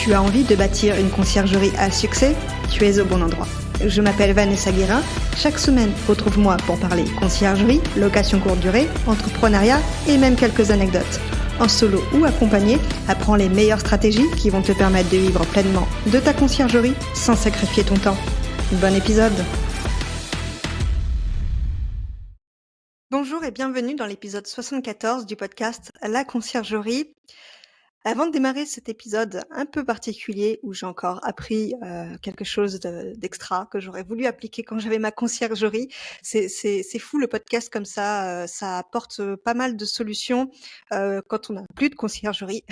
Tu as envie de bâtir une conciergerie à succès? Tu es au bon endroit. Je m'appelle Vanessa Guérin. Chaque semaine, retrouve-moi pour parler conciergerie, location courte durée, entrepreneuriat et même quelques anecdotes. En solo ou accompagné, apprends les meilleures stratégies qui vont te permettre de vivre pleinement de ta conciergerie sans sacrifier ton temps. Bon épisode! Bonjour et bienvenue dans l'épisode 74 du podcast La Conciergerie. Avant de démarrer cet épisode un peu particulier où j'ai encore appris quelque chose d'extra que j'aurais voulu appliquer quand j'avais ma conciergerie, c'est fou le podcast comme ça apporte pas mal de solutions quand on n'a plus de conciergerie.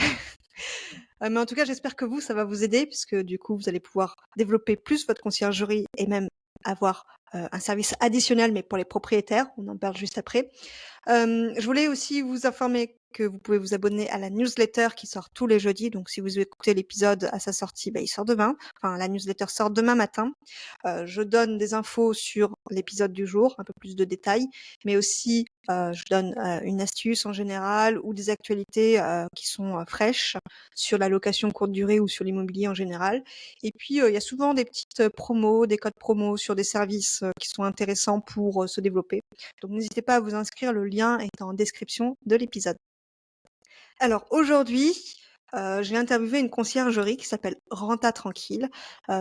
Mais en tout cas, j'espère que ça va vous aider puisque du coup, vous allez pouvoir développer plus votre conciergerie et même avoir un service additionnel, mais pour les propriétaires. On en parle juste après. Je voulais aussi vous informer que vous pouvez vous abonner à la newsletter qui sort tous les jeudis. Donc, si vous écoutez l'épisode à sa sortie, il sort demain. Enfin, la newsletter sort demain matin. Je donne des infos sur l'épisode du jour, un peu plus de détails, mais aussi je donne une astuce en général ou des actualités qui sont fraîches sur la location courte durée ou sur l'immobilier en général. Et puis, il y a souvent des petites promos, des codes promos sur des services qui sont intéressants pour se développer. Donc, n'hésitez pas à vous inscrire, le lien est en description de l'épisode. Alors, aujourd'hui, j'ai interviewé une conciergerie qui s'appelle Renta Tranquille.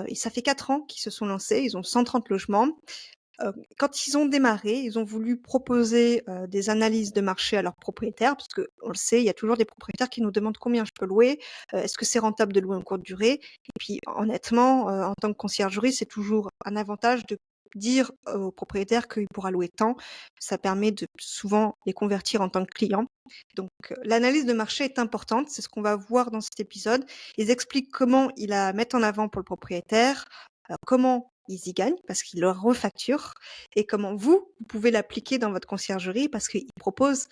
Et ça fait 4 ans qu'ils se sont lancés, ils ont 130 logements. Quand ils ont démarré, ils ont voulu proposer des analyses de marché à leurs propriétaires, parce que on le sait, il y a toujours des propriétaires qui nous demandent combien je peux louer, est-ce que c'est rentable de louer en courte durée? Et puis honnêtement, en tant que conciergerie, c'est toujours un avantage de dire au propriétaire qu'il pourra louer tant. Ça permet de souvent les convertir en tant que clients. Donc l'analyse de marché est importante, c'est ce qu'on va voir dans cet épisode. Ils expliquent comment ils la mettent en avant pour le propriétaire, comment ils y gagnent parce qu'ils leur refacturent et comment vous pouvez l'appliquer dans votre conciergerie parce qu'ils proposent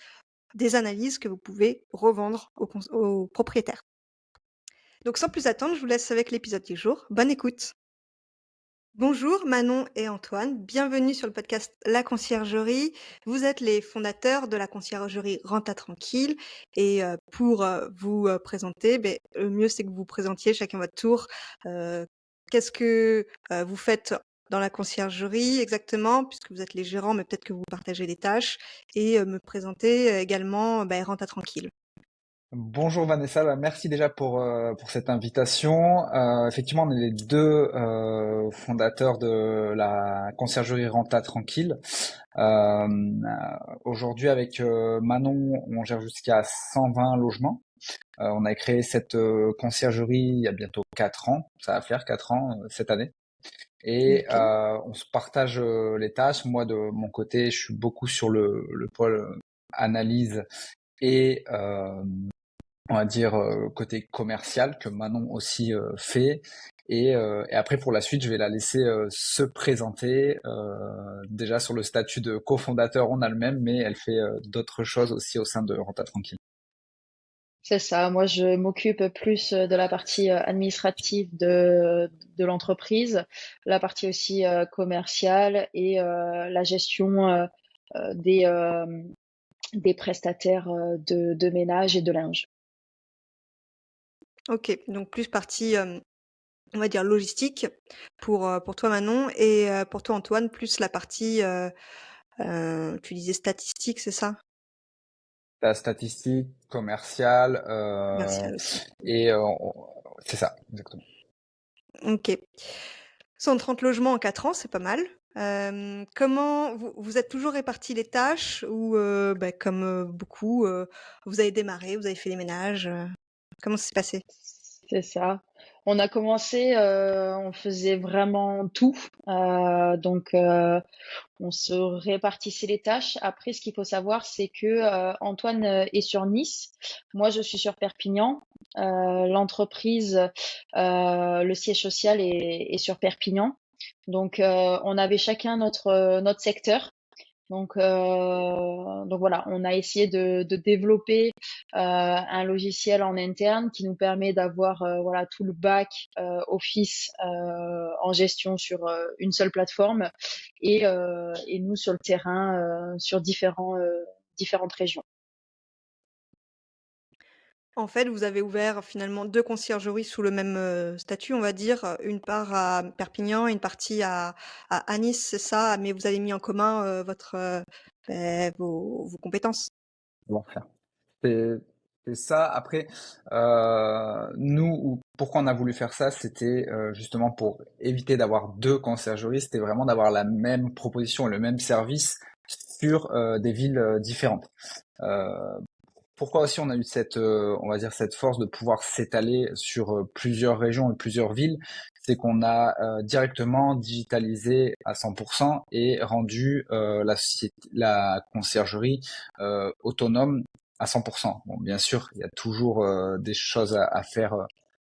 des analyses que vous pouvez revendre aux propriétaires. Donc sans plus attendre, je vous laisse avec l'épisode du jour. Bonne écoute. Bonjour Manon et Antoine, bienvenue sur le podcast La Conciergerie. Vous êtes les fondateurs de la conciergerie Renta Tranquille et pour vous présenter, le mieux c'est que vous vous présentiez chacun votre tour. Qu'est-ce que vous faites dans la conciergerie exactement, puisque vous êtes les gérants, mais peut-être que vous partagez les tâches, et me présenter également Renta Tranquille. Bonjour Vanessa, merci déjà pour cette invitation. Effectivement, on est les deux fondateurs de la conciergerie Renta Tranquille. Aujourd'hui, avec Manon, on gère jusqu'à 120 logements. On a créé cette conciergerie il y a bientôt 4 ans. Ça va faire 4 ans cette année. Et on se partage les tâches. Moi, de mon côté, je suis beaucoup sur le pôle analyse et on va dire côté commercial que Manon aussi fait. Et après, pour la suite, je vais la laisser se présenter. Déjà sur le statut de cofondateur, on a le même, mais elle fait d'autres choses aussi au sein de Renta Tranquille. C'est ça. Moi, je m'occupe plus de la partie administrative de l'entreprise, la partie aussi commerciale et la gestion des prestataires de ménage et de linge. Ok, donc plus partie, on va dire logistique pour toi Manon, et pour toi Antoine, plus la partie, tu disais statistique, c'est ça? La statistique commerciale Commercial aussi. et c'est ça, exactement. Ok. 130 logements en 4 ans, c'est pas mal. Comment vous êtes toujours répartis les tâches ou comme beaucoup, vous avez démarré, vous avez fait les ménages, comment ça s'est passé? C'est ça. On a commencé, on faisait vraiment tout. On se répartissait les tâches. Après, ce qu'il faut savoir, c'est que Antoine est sur Nice. Moi, je suis sur Perpignan. L'entreprise, le siège social est sur Perpignan. Donc, on avait chacun notre secteur. Donc voilà, on a essayé de développer un logiciel en interne qui nous permet d'avoir voilà tout le back office en gestion sur une seule plateforme et nous sur le terrain sur différentes régions. En fait, vous avez ouvert finalement 2 conciergeries sous le même, statut, on va dire, une part à Perpignan et une partie à Nice, c'est ça? Mais vous avez mis en commun, votre, vos compétences? Savoir faire. C'est c'est ça. Après, pourquoi on a voulu faire ça, c'était justement pour éviter d'avoir deux conciergeries, c'était vraiment d'avoir la même proposition, le même service sur des villes différentes. Euh, Pourquoi aussi on a eu on va dire cette force de pouvoir s'étaler sur plusieurs régions et plusieurs villes, c'est qu'on a directement digitalisé à 100% et rendu la conciergerie autonome à 100%. Bon, bien sûr, il y a toujours des choses à faire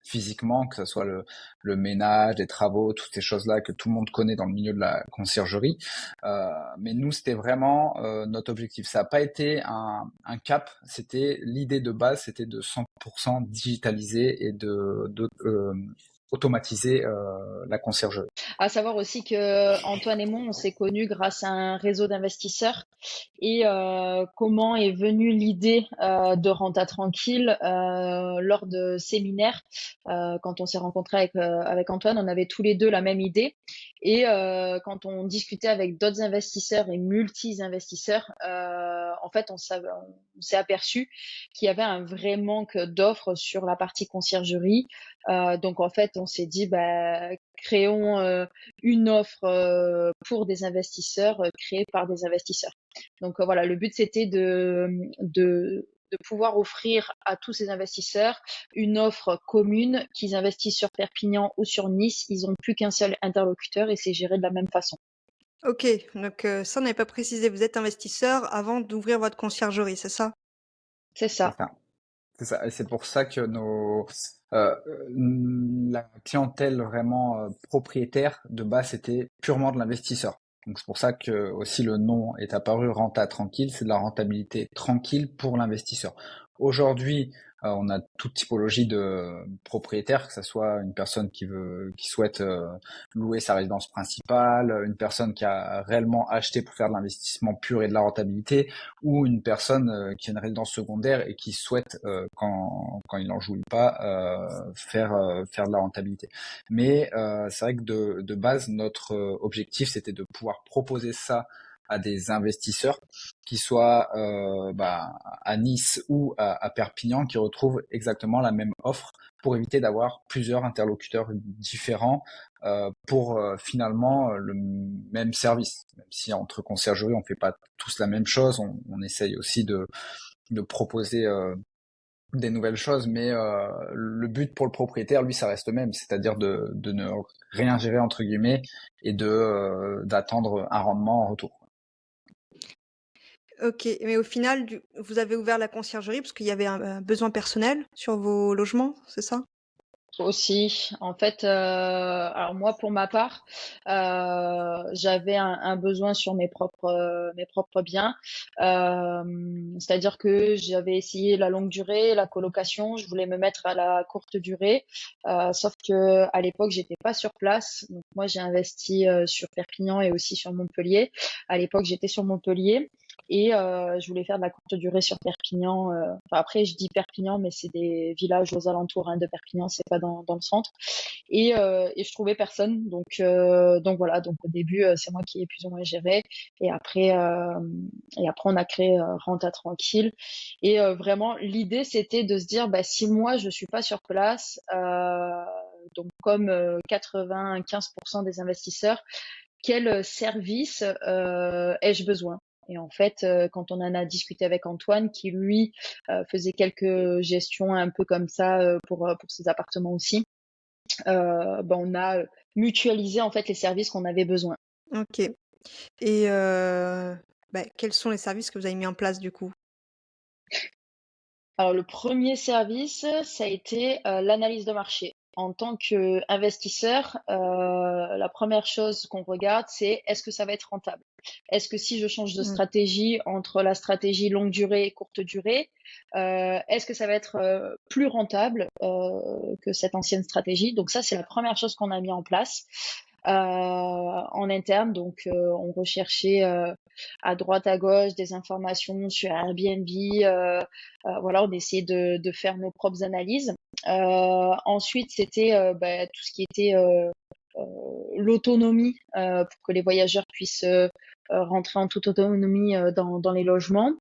physiquement, que ce soit le ménage, les travaux, toutes ces choses-là que tout le monde connaît dans le milieu de la conciergerie. Mais nous, c'était vraiment notre objectif. Ça n'a pas été un cap, c'était l'idée de base, c'était de 100% digitaliser et de automatiser la conciergerie. À savoir aussi que Antoine et moi, on s'est connus grâce à un réseau d'investisseurs et comment est venue l'idée de Renta Tranquille lors de séminaires. Quand on s'est rencontrés avec Antoine, on avait tous les deux la même idée. Et quand on discutait avec d'autres investisseurs et multi-investisseurs, en fait, on s'est aperçu qu'il y avait un vrai manque d'offres sur la partie conciergerie. Donc, en fait, on s'est dit, bah, créons une offre pour des investisseurs créée par des investisseurs. Donc voilà, le but c'était de pouvoir offrir à tous ces investisseurs une offre commune, qu'ils investissent sur Perpignan ou sur Nice, ils n'ont plus qu'un seul interlocuteur et c'est géré de la même façon. OK, donc ça on n'avait pas précisé, vous êtes investisseur avant d'ouvrir votre conciergerie, c'est ça? C'est C'est ça. ça. C'est ça. Et c'est pour ça que euh, la clientèle vraiment propriétaire de base, c'était purement de l'investisseur. Donc c'est pour ça que aussi le nom est apparu Renta Tranquille, c'est de la rentabilité tranquille pour l'investisseur. Aujourd'hui, on a toute typologie de propriétaires, que ce soit une personne qui souhaite louer sa résidence principale, une personne qui a réellement acheté pour faire de l'investissement pur et de la rentabilité, ou une personne qui a une résidence secondaire et qui souhaite, quand il n'en jouit pas, faire de la rentabilité. Mais c'est vrai que de base, notre objectif, c'était de pouvoir proposer ça à des investisseurs qui soient à Nice ou à Perpignan, qui retrouvent exactement la même offre pour éviter d'avoir plusieurs interlocuteurs différents pour finalement le même service. Même si entre conciergerie, on fait pas tous la même chose, on essaye aussi de proposer des nouvelles choses, mais le but pour le propriétaire, lui, ça reste le même, c'est-à-dire de ne rien gérer entre guillemets et d'attendre un rendement en retour. OK, mais au final vous avez ouvert la conciergerie parce qu'il y avait un besoin personnel sur vos logements, c'est ça? Aussi, en fait, alors moi pour ma part, j'avais un besoin sur mes propres biens. C'est-à-dire que j'avais essayé la longue durée, la colocation, je voulais me mettre à la courte durée, sauf que à l'époque j'étais pas sur place. Donc moi j'ai investi sur Perpignan et aussi sur Montpellier. À l'époque j'étais sur Montpellier et je voulais faire de la courte durée sur Perpignan. Enfin, après je dis Perpignan, mais c'est des villages aux alentours de Perpignan, c'est pas dans le centre. Et je trouvais personne. Donc voilà. Donc au début, c'est moi qui ai plus ou moins géré. Et après, on a créé Renta Tranquille. Et vraiment, l'idée, c'était de se dire, bah, si moi, je suis pas sur place, donc comme 95% des investisseurs, quel service ai-je besoin? Et en fait, quand on en a discuté avec Antoine, qui lui faisait quelques gestions un peu comme ça pour ses appartements aussi, on a mutualisé en fait les services qu'on avait besoin. OK, et quels sont les services que vous avez mis en place du coup? Alors le premier service, ça a été l'analyse de marché. En tant qu'investisseur, la première chose qu'on regarde, c'est est-ce que ça va être rentable? Est-ce que si je change de Mmh. stratégie entre la stratégie longue durée et courte durée, est-ce que ça va être plus rentable que cette ancienne stratégie? Donc ça, c'est la première chose qu'on a mis en place. en interne. Donc, on recherchait à droite, à gauche des informations sur Airbnb. Voilà, on essayait de faire nos propres analyses. Ensuite, c'était tout ce qui était l'autonomie pour que les voyageurs puissent rentrer en toute autonomie dans les logements.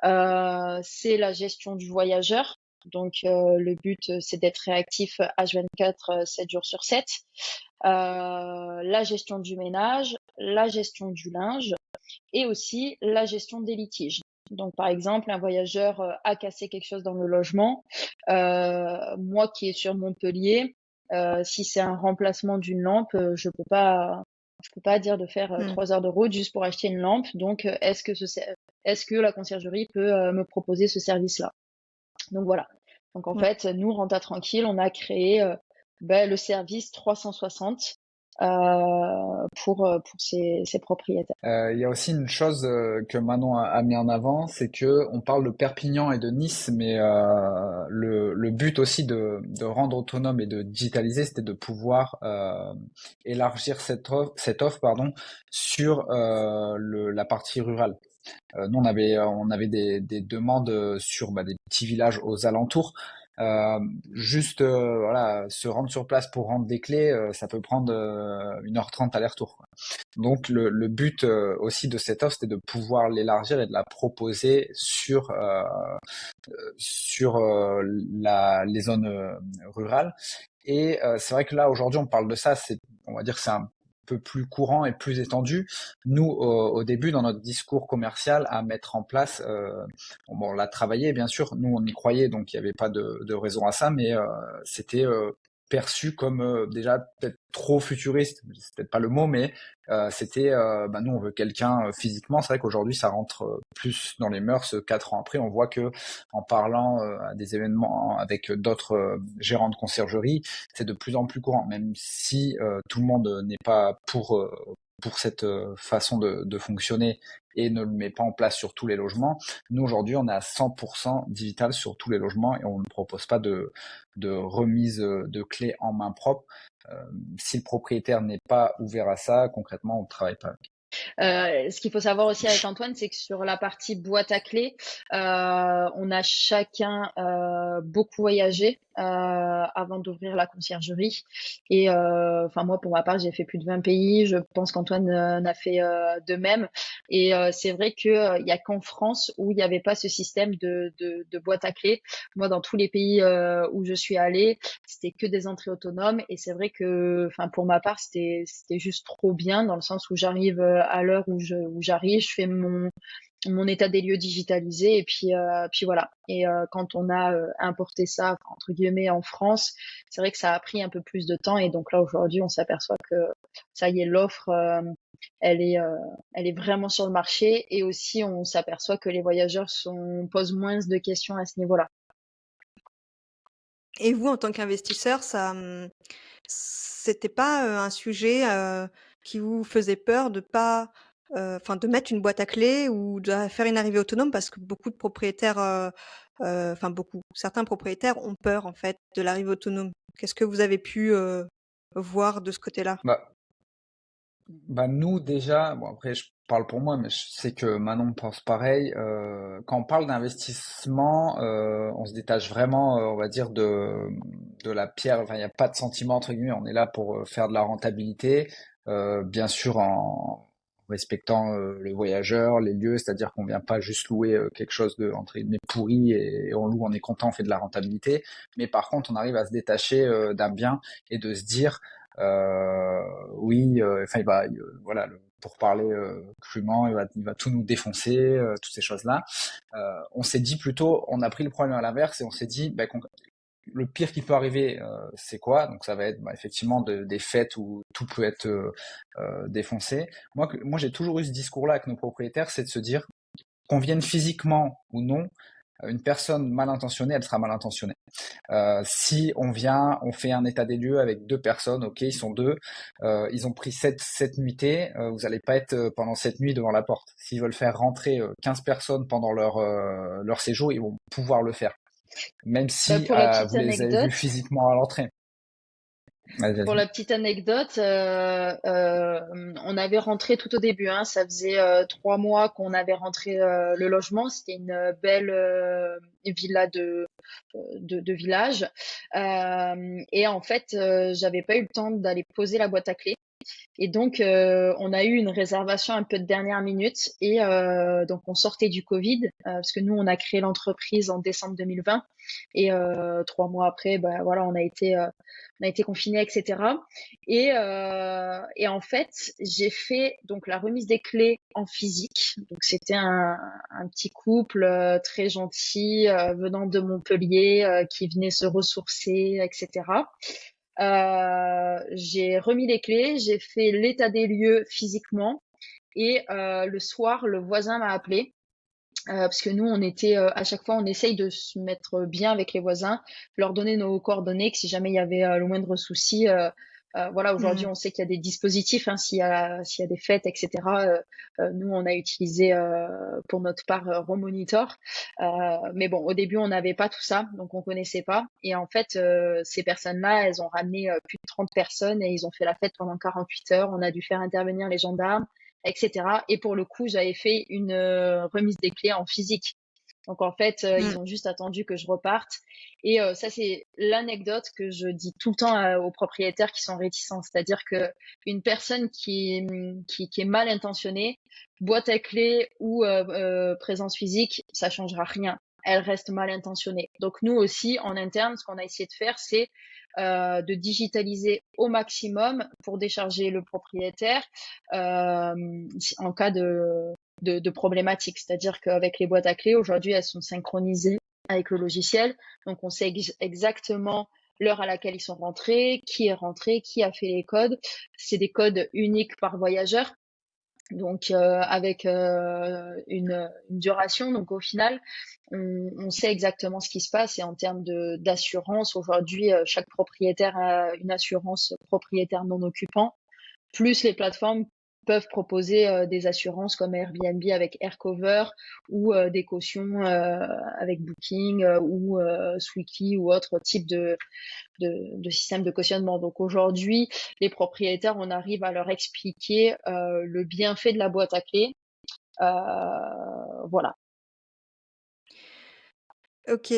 C'est la gestion du voyageur. Donc, le but, c'est d'être réactif H24, 7 jours sur 7. La gestion du ménage, la gestion du linge et aussi la gestion des litiges. Donc, par exemple, un voyageur a cassé quelque chose dans le logement. Moi qui est sur Montpellier, si c'est un remplacement d'une lampe, je peux pas dire de faire 3 heures de route juste pour acheter une lampe. Donc, est-ce que la conciergerie peut me proposer ce service-là? Donc voilà. Donc en fait, nous, Renta Tranquille, on a créé le service 360 pour ces propriétaires. Il y a aussi une chose que Manon a mis en avant, c'est que on parle de Perpignan et de Nice, mais le but aussi de rendre autonome et de digitaliser, c'était de pouvoir élargir cette offre pardon, sur la partie rurale. Nous, on avait des demandes sur des petits villages aux alentours. Juste voilà, se rendre sur place pour rendre des clés, ça peut prendre 1h30 aller-retour, quoi. Donc le but aussi de cette offre, c'était de pouvoir l'élargir et de la proposer sur les zones rurales. Et c'est vrai que là aujourd'hui on parle de ça, on va dire que c'est un peu plus courant et plus étendu. Nous au début dans notre discours commercial à mettre en place, on l'a travaillé bien sûr, nous on y croyait donc il n'y avait pas de raison à ça, mais c'était perçu comme déjà peut-être trop futuriste, c'est peut-être pas le mot, mais c'était nous on veut quelqu'un physiquement. C'est vrai qu'aujourd'hui ça rentre plus dans les mœurs. 4 ans après, on voit que en parlant à des événements avec d'autres gérants de conciergerie, c'est de plus en plus courant, même si tout le monde n'est pas pour cette façon de fonctionner et ne le met pas en place sur tous les logements. Nous aujourd'hui on est à 100% digital sur tous les logements et on ne propose pas de remise de clés en main propre. Si le propriétaire n'est pas ouvert à ça, concrètement, on ne travaille pas. Ce qu'il faut savoir aussi avec Antoine, c'est que sur la partie boîte à clés, on a chacun beaucoup voyagé avant d'ouvrir la conciergerie. Et moi, pour ma part, j'ai fait plus de 20 pays. Je pense qu'Antoine en a fait de même. Et c'est vrai que il y a qu'en France où il n'y avait pas ce système de boîte à clés. Moi, dans tous les pays où je suis allée, c'était que des entrées autonomes. Et c'est vrai que, pour ma part, c'était juste trop bien dans le sens où j'arrive à l'heure où j'arrive, je fais mon état des lieux digitalisé et puis voilà. Et quand on a importé ça entre guillemets en France, c'est vrai que ça a pris un peu plus de temps et donc là aujourd'hui on s'aperçoit que ça y est, l'offre elle est vraiment sur le marché et aussi on s'aperçoit que les voyageurs posent moins de questions à ce niveau-là. Et vous, en tant qu'investisseur, c'était pas un sujet qui vous faisait peur de pas, de mettre une boîte à clés ou de faire une arrivée autonome parce que beaucoup de propriétaires, certains propriétaires ont peur en fait de l'arrivée autonome. Qu'est-ce que vous avez pu voir de ce côté-là? Nous déjà, bon après je parle pour moi, mais je sais que Manon pense pareil. Quand on parle d'investissement, on se détache vraiment, on va dire de la pierre. Enfin, il n'y a pas de sentiment entre guillemets. On est là pour faire de la rentabilité, bien sûr en respectant le voyageur, les lieux, c'est-à-dire qu'on vient pas juste louer quelque chose de entre guillemets pourri et on loue, on est content, on fait de la rentabilité. Mais par contre, on arrive à se détacher d'un bien et de se dire oui, voilà, pour parler crûment, il va tout nous défoncer, toutes ces choses-là. On s'est dit plutôt, on a pris le problème à l'inverse et on s'est dit, le pire qui peut arriver, c'est quoi? Donc ça va être effectivement des fêtes où tout peut être défoncé. Moi, j'ai toujours eu ce discours-là avec nos propriétaires, c'est de se dire qu'on vienne physiquement ou non, une personne mal intentionnée, elle sera mal intentionnée. Si on vient, on fait un état des lieux avec 2 personnes, ok, ils sont 2, ils ont pris 7 nuitées, vous n'allez pas être pendant 7 nuits devant la porte. S'ils veulent faire rentrer 15 personnes pendant leur séjour, ils vont pouvoir le faire, même si Pour la petite vous les avez vus anecdote, physiquement à l'entrée. Vas-y, Pour vas-y. la petite anecdote, on avait rentré tout au début, hein, ça faisait 3 mois qu'on avait rentré le logement. C'était une belle villa de village. Et en fait, j'avais pas eu le temps d'aller poser la boîte à clés. Et donc, on a eu une réservation un peu de dernière minute. Et donc, on sortait du Covid, parce que nous, on a créé l'entreprise en décembre 2020. Et 3 mois après, bah, voilà, on a été confinés, etc. Et en fait, j'ai fait donc la remise des clés en physique. Donc, c'était un petit couple très gentil venant de Montpellier qui venait se ressourcer, etc. J'ai remis les clés, j'ai fait l'état des lieux physiquement et le soir, le voisin m'a appelé parce que nous, on était à chaque fois, on essaye de se mettre bien avec les voisins, leur donner nos coordonnées, que si jamais il y avait le moindre souci, voilà, aujourd'hui, Mmh. on sait qu'il y a des dispositifs, hein, s'il y a des fêtes, etc. Nous, on a utilisé pour notre part Romonitor, mais bon, au début, on n'avait pas tout ça, donc on connaissait pas. Et en fait, ces personnes-là, elles ont ramené plus de 30 personnes et ils ont fait la fête pendant 48 heures. On a dû faire intervenir les gendarmes, etc. Et pour le coup, j'avais fait une remise des clés en physique. Donc en fait, Mmh. ils ont juste attendu que je reparte. Et ça, c'est l'anecdote que je dis tout le temps aux propriétaires qui sont réticents. C'est-à-dire que une personne qui est mal intentionnée, boîte à clés ou présence physique, ça changera rien. Elle reste mal intentionnée. Donc nous aussi, en interne, ce qu'on a essayé de faire, c'est de digitaliser au maximum pour décharger le propriétaire en cas de problématique. C'est-à-dire qu'avec les boîtes à clés, aujourd'hui, elles sont synchronisées avec le logiciel. Donc, on sait exactement l'heure à laquelle ils sont rentrés, qui est rentré, qui a fait les codes. C'est des codes uniques par voyageur. Donc, avec une duration. Donc, au final, on sait exactement ce qui se passe. Et en termes d'assurance, aujourd'hui, chaque propriétaire a une assurance propriétaire non occupant, plus les plateformes peuvent proposer des assurances comme Airbnb avec AirCover ou des cautions avec Booking ou Sweetly ou autre type de système de cautionnement. Donc aujourd'hui, les propriétaires, on arrive à leur expliquer le bienfait de la boîte à clés. Voilà. OK,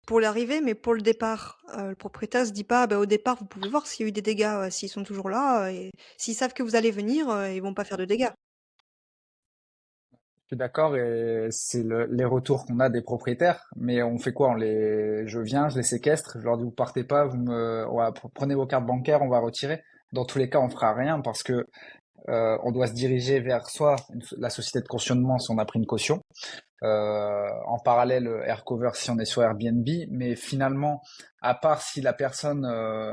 pour l'arrivée, mais pour le départ, le propriétaire se dit pas: «Bah, au départ, vous pouvez voir s'il y a eu des dégâts, s'ils sont toujours là, et s'ils savent que vous allez venir, ils vont pas faire de dégâts». Je suis d'accord et c'est les retours qu'on a des propriétaires. Mais on fait quoi? Je viens, je les séquestre, je leur dis vous partez pas, prenez vos cartes bancaires, on va retirer. Dans tous les cas, on fera rien parce que on doit se diriger vers soit la société de cautionnement si on a pris une caution, en parallèle AirCover si on est sur Airbnb, mais finalement, à part si la personne,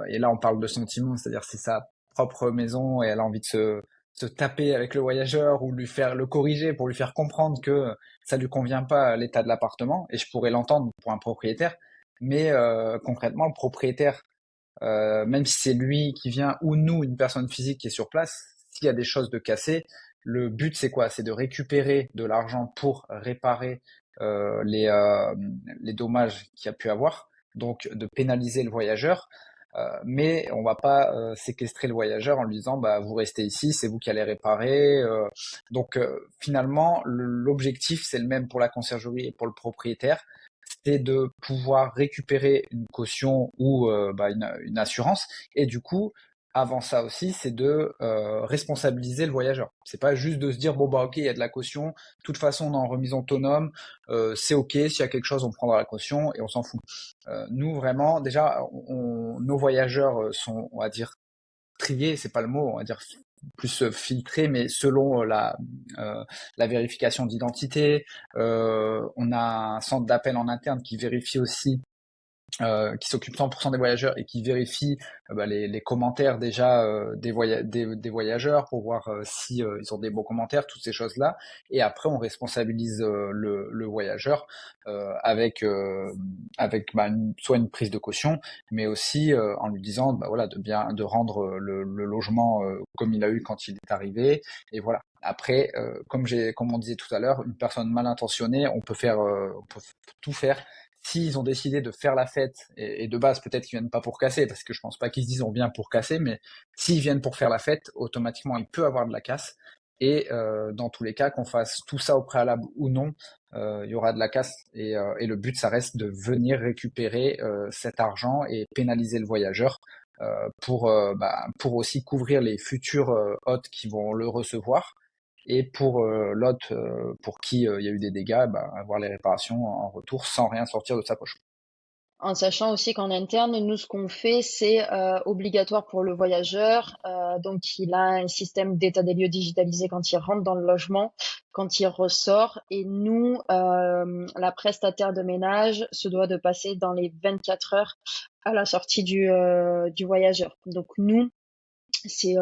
et là on parle de sentiment, c'est-à-dire si sa propre maison et elle a envie de se taper avec le voyageur ou lui faire le corriger pour lui faire comprendre que ça lui convient pas l'état de l'appartement, et je pourrais l'entendre pour un propriétaire, mais concrètement le propriétaire, même si c'est lui qui vient ou nous, une personne physique qui est sur place, s'il y a des choses de cassées, le but c'est quoi? C'est de récupérer de l'argent pour réparer les dommages qu'il y a pu avoir, donc de pénaliser le voyageur. Mais on va pas séquestrer le voyageur en lui disant bah vous restez ici, c'est vous qui allez réparer. Donc finalement l'objectif c'est le même pour la conciergerie et pour le propriétaire, c'est de pouvoir récupérer une caution ou une assurance. Et du coup, avant ça aussi, c'est de responsabiliser le voyageur. C'est pas juste de se dire bon bah ok, il y a de la caution, de toute façon on est en remise autonome, c'est ok, s'il y a quelque chose on prendra la caution et on s'en fout. Nous vraiment, déjà, nos voyageurs sont, on va dire, triés, c'est pas le mot, on va dire plus filtrés, mais selon la vérification d'identité. On a un centre d'appel en interne qui vérifie aussi, qui s'occupe 100% des voyageurs et qui vérifie les commentaires déjà des voyageurs pour voir si ils ont des bons commentaires, toutes ces choses-là. Et après, on responsabilise le voyageur avec soit une prise de caution, mais aussi en lui disant voilà de rendre le logement comme il a eu quand il est arrivé. Et voilà. Après, comme on disait tout à l'heure, une personne mal intentionnée, on peut tout faire s'ils ont décidé de faire la fête, et de base peut-être qu'ils viennent pas pour casser, parce que je pense pas qu'ils se disent on vient pour casser, mais s'ils viennent pour faire la fête, automatiquement il peut avoir de la casse. Et dans tous les cas, qu'on fasse tout ça au préalable ou non, il y aura de la casse. Et le but, ça reste de venir récupérer cet argent et pénaliser le voyageur pour aussi couvrir les futurs hôtes qui vont le recevoir. Et pour l'hôte pour qui il y a eu des dégâts, avoir les réparations en retour sans rien sortir de sa poche. En sachant aussi qu'en interne, nous, ce qu'on fait, c'est obligatoire pour le voyageur. Donc, il a un système d'état des lieux digitalisé quand il rentre dans le logement, quand il ressort. Et nous, la prestataire de ménage se doit de passer dans les 24 heures à la sortie du voyageur. Donc, nous, c'est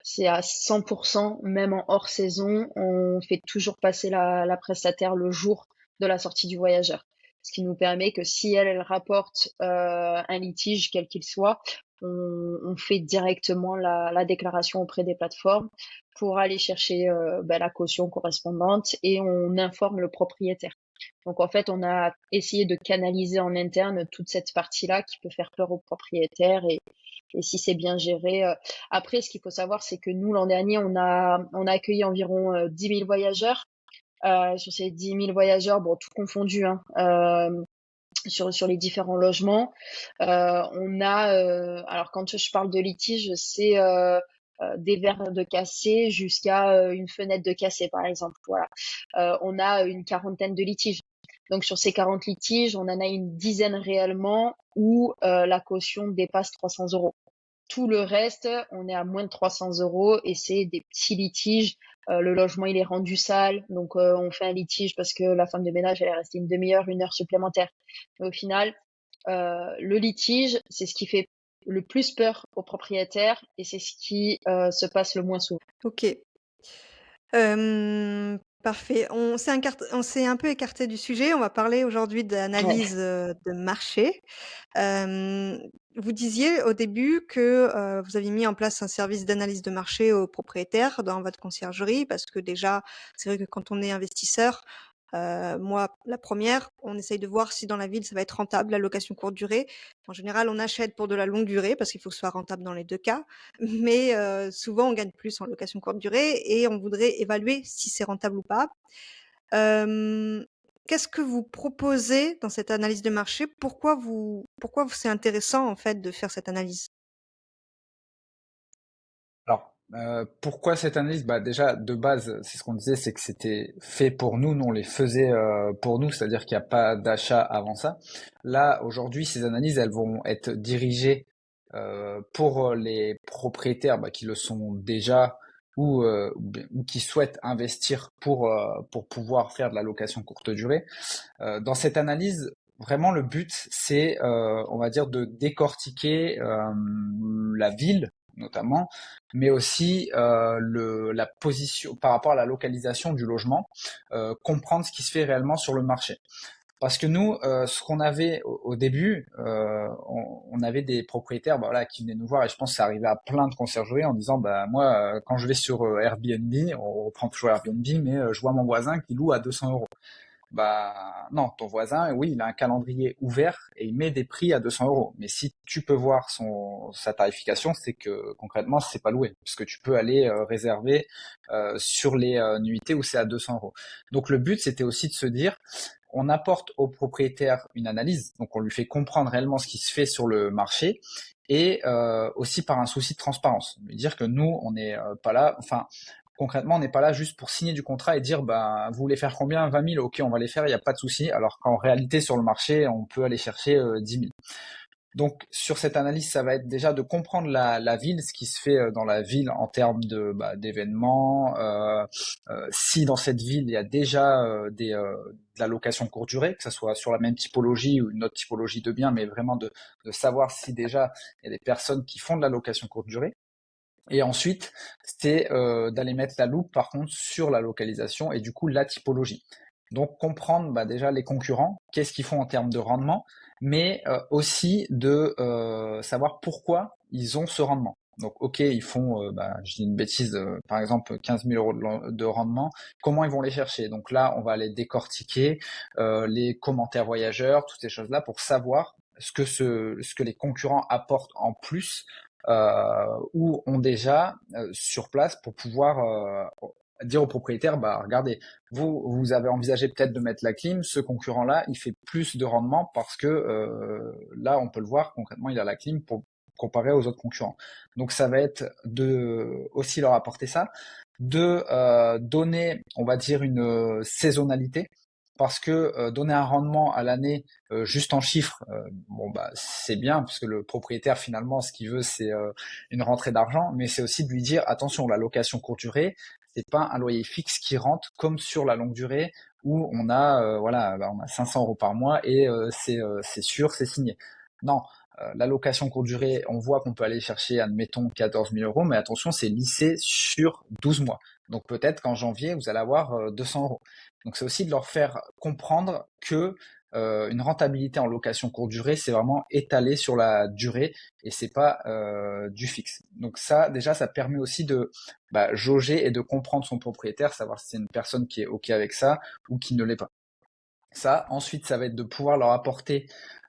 c'est à 100%, même en hors saison, on fait toujours passer la prestataire le jour de la sortie du voyageur. Ce qui nous permet que si elle rapporte un litige, quel qu'il soit, on fait directement la déclaration auprès des plateformes pour aller chercher la caution correspondante et on informe le propriétaire. Donc en fait, on a essayé de canaliser en interne toute cette partie-là qui peut faire peur aux propriétaires et si c'est bien géré. Après, ce qu'il faut savoir, c'est que nous, l'an dernier, on a accueilli environ 10 000 voyageurs. Sur ces 10 000 voyageurs, bon, tout confondu, hein, sur les différents logements. Alors quand je parle de litige, c'est des verres de cassés jusqu'à une fenêtre de cassé, par exemple. Voilà. On a une quarantaine de litiges. Donc sur ces 40 litiges, on en a une dizaine réellement où la caution dépasse 300 euros. Tout le reste, on est à moins de 300 euros et c'est des petits litiges. Le logement, il est rendu sale, donc on fait un litige parce que la femme de ménage, elle est restée une demi-heure, une heure supplémentaire. Mais au final, le litige, c'est ce qui fait le plus peur aux propriétaires et c'est ce qui se passe le moins souvent. Ok. Parfait. On s'est un peu écarté du sujet. On va parler aujourd'hui d'analyse de marché. Vous disiez au début que vous aviez mis en place un service d'analyse de marché aux propriétaires dans votre conciergerie parce que déjà, c'est vrai que quand on est investisseur, moi, la première, on essaye de voir si dans la ville ça va être rentable, la location courte durée. En général, on achète pour de la longue durée parce qu'il faut que ce soit rentable dans les deux cas. Mais souvent, on gagne plus en location courte durée et on voudrait évaluer si c'est rentable ou pas. Qu'est-ce que vous proposez dans cette analyse de marché? Pourquoi c'est intéressant en fait de faire cette analyse? Alors, pourquoi cette analyse? Déjà, de base, c'est ce qu'on disait, c'est que c'était fait pour nous, nous on les faisait pour nous, c'est-à-dire qu'il n'y a pas d'achat avant ça. Là, aujourd'hui, ces analyses, elles vont être dirigées pour les propriétaires qui le sont déjà ou qui souhaitent investir pour pouvoir faire de la location courte durée. Dans cette analyse, vraiment le but, c'est, on va dire, de décortiquer la ville notamment, mais aussi la position par rapport à la localisation du logement, comprendre ce qui se fait réellement sur le marché. Parce que nous, ce qu'on avait au début, on avait des propriétaires qui venaient nous voir, et je pense que ça arrivait à plein de conciergeries en disant moi, quand je vais sur Airbnb, on reprend toujours Airbnb, mais je vois mon voisin qui loue à 200 euros. Non, ton voisin, oui, il a un calendrier ouvert et il met des prix à 200 euros. Mais si tu peux voir sa tarification, c'est que concrètement, c'est pas loué, parce que tu peux aller réserver sur les nuitées où c'est à 200 euros. Donc le but, c'était aussi de se dire, on apporte au propriétaire une analyse, donc on lui fait comprendre réellement ce qui se fait sur le marché, et aussi par un souci de transparence, lui dire que nous, on n'est pas là, enfin. Concrètement, on n'est pas là juste pour signer du contrat et dire vous voulez faire combien? 20 000? Ok, on va les faire, il n'y a pas de souci. Alors qu'en réalité, sur le marché, on peut aller chercher 10 000. Donc sur cette analyse, ça va être déjà de comprendre la ville, ce qui se fait dans la ville en termes d'événements, si dans cette ville il y a déjà de la location courte durée, que ce soit sur la même typologie ou une autre typologie de biens, mais vraiment de savoir si déjà il y a des personnes qui font de la location courte durée. Et ensuite, c'est d'aller mettre la loupe par contre sur la localisation et du coup la typologie. Donc comprendre déjà les concurrents, qu'est-ce qu'ils font en termes de rendement, mais aussi de savoir pourquoi ils ont ce rendement. Donc, ok, ils font, je dis une bêtise, par exemple 15 000 euros de rendement. Comment ils vont les chercher? Donc là, on va aller décortiquer les commentaires voyageurs, toutes ces choses-là, pour savoir ce que les concurrents apportent en plus ou ont déjà sur place pour pouvoir dire aux propriétaires, bah regardez, vous avez envisagé peut-être de mettre la clim, ce concurrent-là, il fait plus de rendement parce que là, on peut le voir concrètement, il a la clim pour comparé aux autres concurrents. Donc ça va être de aussi leur apporter ça, de donner, on va dire, une saisonnalité. Parce que donner un rendement à l'année juste en chiffres, bon bah c'est bien parce que le propriétaire finalement ce qu'il veut c'est une rentrée d'argent, mais c'est aussi de lui dire attention la location courte durée c'est pas un loyer fixe qui rentre comme sur la longue durée où on a on a 500 euros par mois et c'est sûr c'est signé. Non, la location courte durée, on voit qu'on peut aller chercher, admettons, 14 000 euros, mais attention, c'est lissé sur 12 mois. Donc peut-être qu'en janvier, vous allez avoir 200 euros. Donc c'est aussi de leur faire comprendre que une rentabilité en location courte durée, c'est vraiment étalé sur la durée et c'est pas du fixe. Donc ça, déjà, ça permet aussi de jauger et de comprendre son propriétaire, savoir si c'est une personne qui est OK avec ça ou qui ne l'est pas. Ça, ensuite, ça va être de pouvoir leur apporter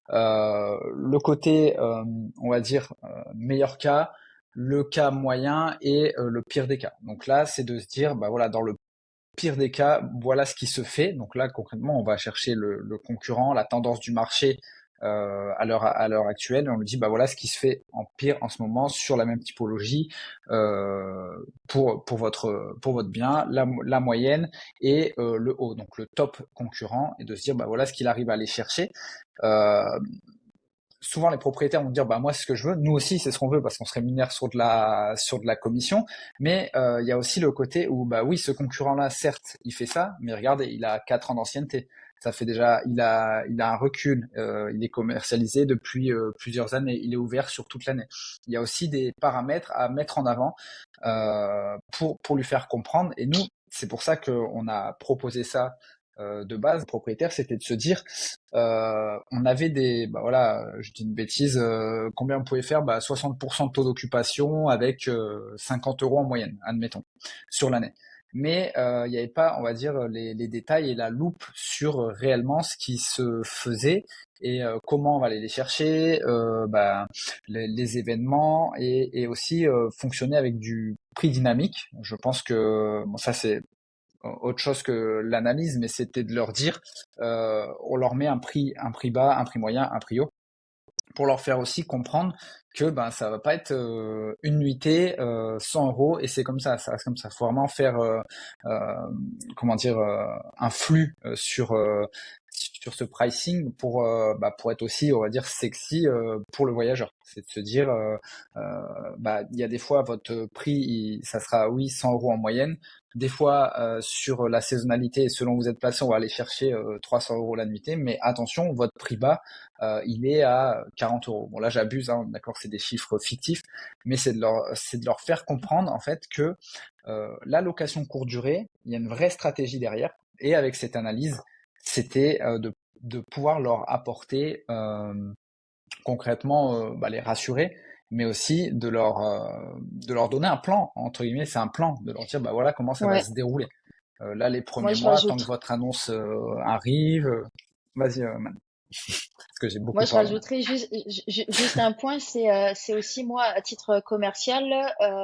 le côté, on va dire, meilleur cas, le cas moyen et le pire des cas. Donc là, c'est de se dire, bah voilà, dans le pire des cas, voilà ce qui se fait. Donc là, concrètement, on va chercher le concurrent, la tendance du marché à l'heure actuelle, et on lui dit, bah voilà ce qui se fait en pire en ce moment sur la même typologie pour votre bien, la moyenne et le haut, donc le top concurrent, et de se dire, bah voilà ce qu'il arrive à aller chercher. Euh, Souvent les propriétaires vont dire bah moi c'est ce que je veux, nous aussi c'est ce qu'on veut parce qu'on se rémunère sur de la commission, mais il y a aussi le côté où bah oui ce concurrent là certes il fait ça, mais regardez il a 4 ans d'ancienneté, ça fait déjà il a un recul, il est commercialisé depuis plusieurs années, il est ouvert sur toute l'année. Il y a aussi des paramètres à mettre en avant pour lui faire comprendre, et nous c'est pour ça qu'on a proposé ça de base propriétaire, c'était de se dire on avait des, bah voilà, je dis une bêtise, combien on pouvait faire 60% de taux d'occupation avec 50 euros en moyenne, admettons, sur l'année. Mais il n'y avait pas, on va dire, les détails et la loupe sur réellement ce qui se faisait et comment on va aller les chercher, les événements et aussi fonctionner avec du prix dynamique. Je pense que bon, ça c'est autre chose que l'analyse, mais c'était de leur dire, on leur met un prix bas, un prix moyen, un prix haut, pour leur faire aussi comprendre que ben ça va pas être une nuitée 100 euros et c'est comme ça reste comme ça. Faut vraiment faire comment dire un flux sur ce pricing pour être aussi on va dire sexy pour le voyageur. C'est de se dire il y a des fois votre prix ça sera oui 100 euros en moyenne. Des fois sur la saisonnalité selon où vous êtes placé on va aller chercher 300 euros la nuitée, mais attention votre prix bas il est à 40 euros. Bon là j'abuse, hein, d'accord, c'est des chiffres fictifs, mais c'est de leur faire comprendre en fait que la location courte durée, il y a une vraie stratégie derrière. Et avec cette analyse, c'était de pouvoir leur apporter concrètement, les rassurer, mais aussi de leur donner un plan entre guillemets, c'est un plan, de leur dire bah voilà comment ça va Ouais. se dérouler. Là les Moi, premiers je mois, tant que rajoute votre annonce arrive, vas-y Man, parce que j'ai Moi, beaucoup je parlé. rajouterais juste un point, c'est aussi moi, à titre commercial,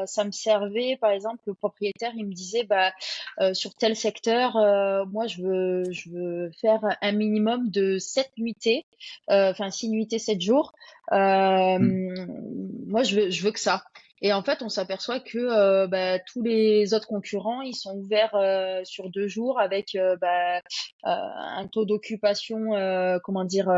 ça me servait, par exemple, le propriétaire, il me disait, bah, sur tel secteur, moi, je veux faire un minimum de 7 nuitées, enfin 6 nuitées, 7 jours. Hmm. Moi, je veux que ça. Et en fait, on s'aperçoit que bah, tous les autres concurrents, ils sont ouverts sur 2 jours avec un taux d'occupation, comment dire,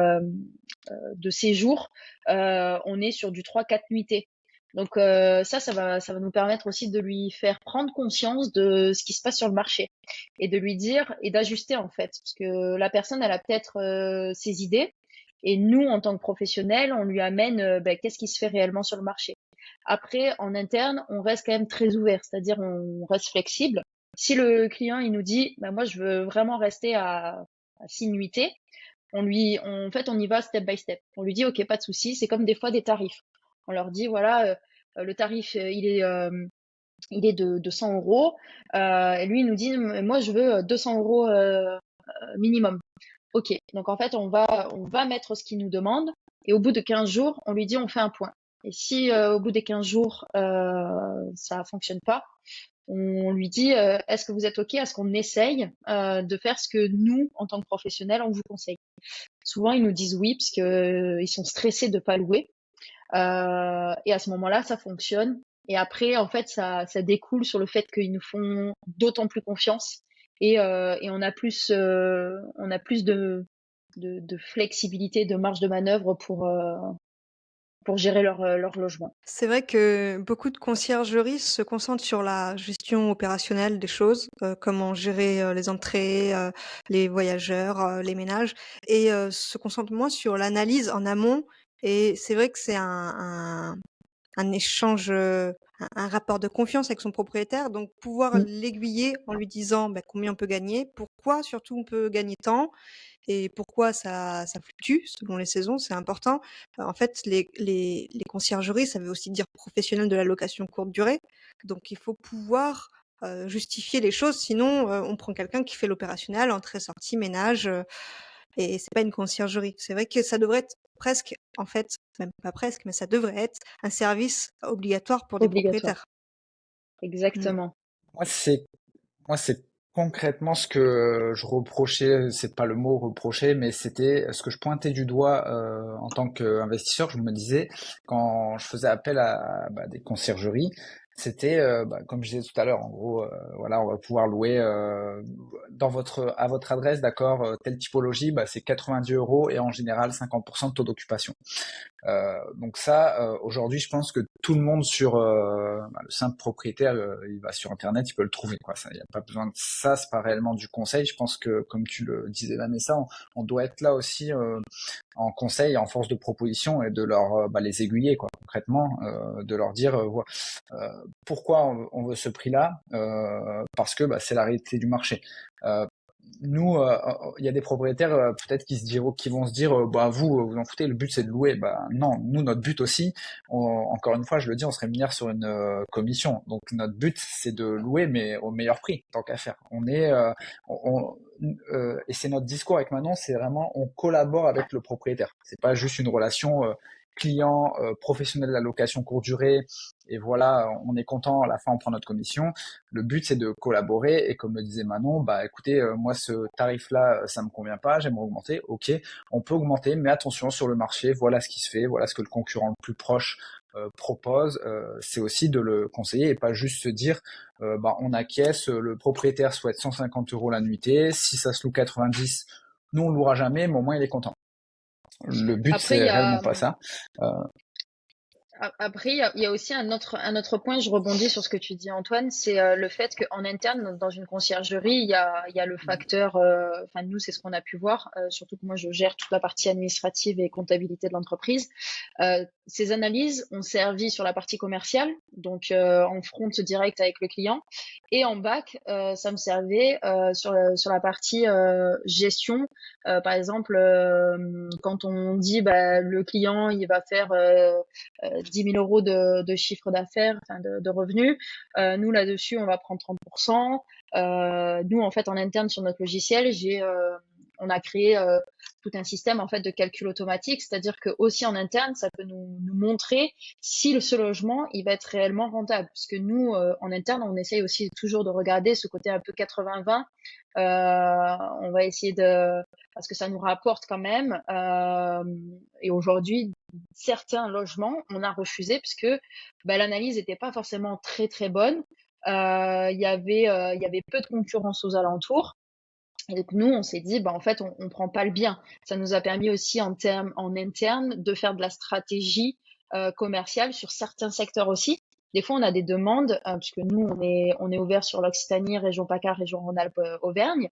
de séjour, on est sur du 3-4 nuitées. Donc ça va nous permettre aussi de lui faire prendre conscience de ce qui se passe sur le marché et de lui dire et d'ajuster en fait, parce que la personne elle a peut-être ses idées et nous en tant que professionnels on lui amène qu'est-ce qui se fait réellement sur le marché. Après en interne on reste quand même très ouvert, c'est-à-dire on reste flexible. Si le client il nous dit moi je veux vraiment rester à 6 nuitées, en fait, on y va step by step. On lui dit, OK, pas de souci. C'est comme des fois des tarifs. On leur dit, voilà, le tarif, il est de 100 euros. Et lui, il nous dit, moi, je veux 200 euros minimum. Ok, donc en fait, on va mettre ce qu'il nous demande et au bout de 15 jours, on lui dit on fait un point. Et si au bout des 15 jours, ça fonctionne pas, on lui dit est-ce que vous êtes ok, est-ce qu'on essaye de faire ce que nous, en tant que professionnels, on vous conseille. Souvent, ils nous disent oui parce que ils sont stressés de pas louer. Et à ce moment-là, ça fonctionne. Et après, en fait, ça découle sur le fait qu'ils nous font d'autant plus confiance et on a plus de flexibilité, de marge de manœuvre pour gérer leur logement. C'est vrai que beaucoup de conciergeries se concentrent sur la gestion opérationnelle des choses, comment gérer, les entrées, les voyageurs, les ménages et se concentrent moins sur l'analyse en amont et c'est vrai que c'est un échange, un rapport de confiance avec son propriétaire, donc pouvoir l'aiguiller en lui disant, bah, combien on peut gagner, pourquoi surtout on peut gagner tant et pourquoi ça fluctue selon les saisons, c'est important. En fait, les conciergeries, ça veut aussi dire professionnels de la location courte durée, donc il faut pouvoir, justifier les choses, sinon, on prend quelqu'un qui fait l'opérationnel, entrée-sortie, ménage, et c'est pas une conciergerie. C'est vrai que ça devrait être presque, en fait, même pas presque, mais ça devrait être un service obligatoire pour des Obligatoire. propriétaires. Mmh. Exactement. Moi, c'est concrètement ce que je reprochais, c'est pas le mot reprocher, mais c'était ce que je pointais du doigt en tant qu'investisseur. Je me disais, quand je faisais appel à des conciergeries, c'était, comme je disais tout à l'heure, en gros, voilà, on va pouvoir louer à votre adresse, d'accord, telle typologie, c'est 90 euros et en général 50% de taux d'occupation. Donc ça, aujourd'hui, je pense que tout le monde sur le simple propriétaire, il va sur Internet, il peut le trouver, quoi. Ça, il n'y a pas besoin de ça, c'est pas réellement du conseil. Je pense que, comme tu le disais, Vanessa, on doit être là aussi en conseil, en force de proposition et de leur les aiguiller, quoi, concrètement, de leur dire pourquoi on veut ce prix-là, parce que c'est la réalité du marché. Nous, il y a des propriétaires peut-être qui vont se dire, vous en foutez, le but c'est de louer. Non, nous notre but aussi, encore une fois, je le dis, on se rémunère sur une commission. Donc notre but c'est de louer, mais au meilleur prix, tant qu'à faire. Et c'est notre discours avec Manon, c'est vraiment on collabore avec le propriétaire. C'est pas juste une relation client, professionnel de la location courte durée. Et voilà, on est content, à la fin on prend notre commission. Le but c'est de collaborer et comme me disait Manon, écoutez, moi ce tarif-là, ça me convient pas, j'aimerais augmenter. Ok, on peut augmenter, mais attention sur le marché, voilà ce qui se fait, voilà ce que le concurrent le plus proche propose. C'est aussi de le conseiller et pas juste se dire, on acquiesce, le propriétaire souhaite 150 euros la nuitée, si ça se loue 90, nous on le louera jamais, mais au moins il est content. Le but Après, c'est réellement pas ça. Après, il y a aussi un autre point, je rebondis sur ce que tu dis, Antoine, c'est le fait qu'en interne, dans une conciergerie, il y a le facteur, enfin nous, c'est ce qu'on a pu voir, surtout que moi, je gère toute la partie administrative et comptabilité de l'entreprise. Ces analyses ont servi sur la partie commerciale, donc en front direct avec le client, et en back, ça me servait sur la partie gestion. Par exemple, quand on dit le client, il va faire 10 000 euros de chiffre d'affaires, enfin de revenus. Nous, là-dessus, on va prendre 30%. Nous, en fait, en interne, sur notre logiciel, on a créé tout un système en fait de calcul automatique, c'est-à-dire que aussi en interne, ça peut nous montrer si ce logement il va être réellement rentable. Parce que nous, en interne, on essaye aussi toujours de regarder ce côté un peu 80-20. On va essayer parce que ça nous rapporte quand même. Et aujourd'hui, certains logements, on a refusé parce que l'analyse n'était pas forcément très très bonne. Il y avait peu de concurrence aux alentours. Et donc nous, on s'est dit, en fait, on prend pas le bien. Ça nous a permis aussi en interne de faire de la stratégie commerciale sur certains secteurs aussi. Des fois, on a des demandes, puisque nous, on est ouvert sur l'Occitanie, région PACA, région Rhône-Alpes, Auvergne,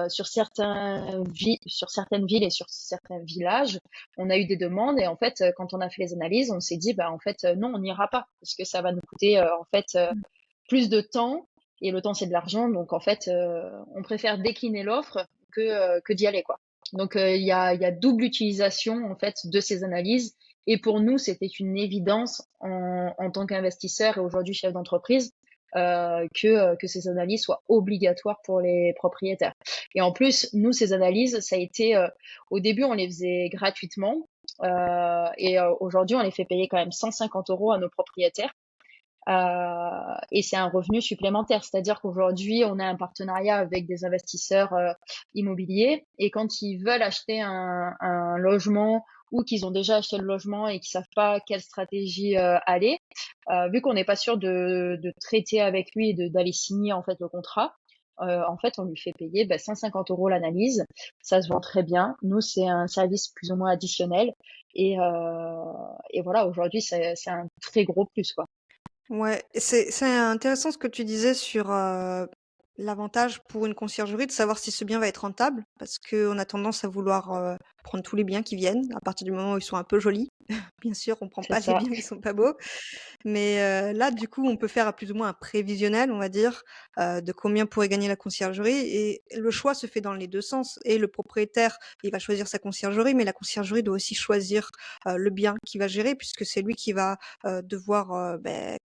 sur certaines villes et sur certains villages, on a eu des demandes et en fait, quand on a fait les analyses, on s'est dit, en fait, non, on n'ira pas parce que ça va nous coûter en fait plus de temps et le temps c'est de l'argent, donc en fait, on préfère décliner l'offre que d'y aller quoi. Donc il y a double utilisation en fait de ces analyses Et pour nous, c'était une évidence en tant qu'investisseur et aujourd'hui chef d'entreprise que ces analyses soient obligatoires pour les propriétaires. Et en plus, nous, ces analyses, ça a été au début, on les faisait gratuitement et aujourd'hui, on les fait payer quand même 150 € à nos propriétaires. Et c'est un revenu supplémentaire, c'est-à-dire qu'aujourd'hui, on a un partenariat avec des investisseurs immobiliers et quand ils veulent acheter un logement ou qu'ils ont déjà acheté le logement et qu'ils savent pas quelle stratégie aller, vu qu'on n'est pas sûr de traiter avec lui et d'aller signer en fait le contrat, en fait, on lui fait payer 150 € l'analyse. Ça se vend très bien. Nous, c'est un service plus ou moins additionnel. Et voilà, aujourd'hui, c'est un très gros plus, quoi. Ouais, c'est intéressant ce que tu disais sur, l'avantage pour une conciergerie de savoir si ce bien va être rentable, parce qu'on a tendance à vouloir, prendre tous les biens qui viennent, à partir du moment où ils sont un peu jolis. Bien sûr, on prend C'est pas les ça. biens qui sont pas beaux, mais là, du coup, on peut faire à plus ou moins un prévisionnel, on va dire, de combien pourrait gagner la conciergerie et le choix se fait dans les 2 sens et le propriétaire, il va choisir sa conciergerie, mais la conciergerie doit aussi choisir, le bien qu'il va gérer puisque c'est lui qui va, devoir,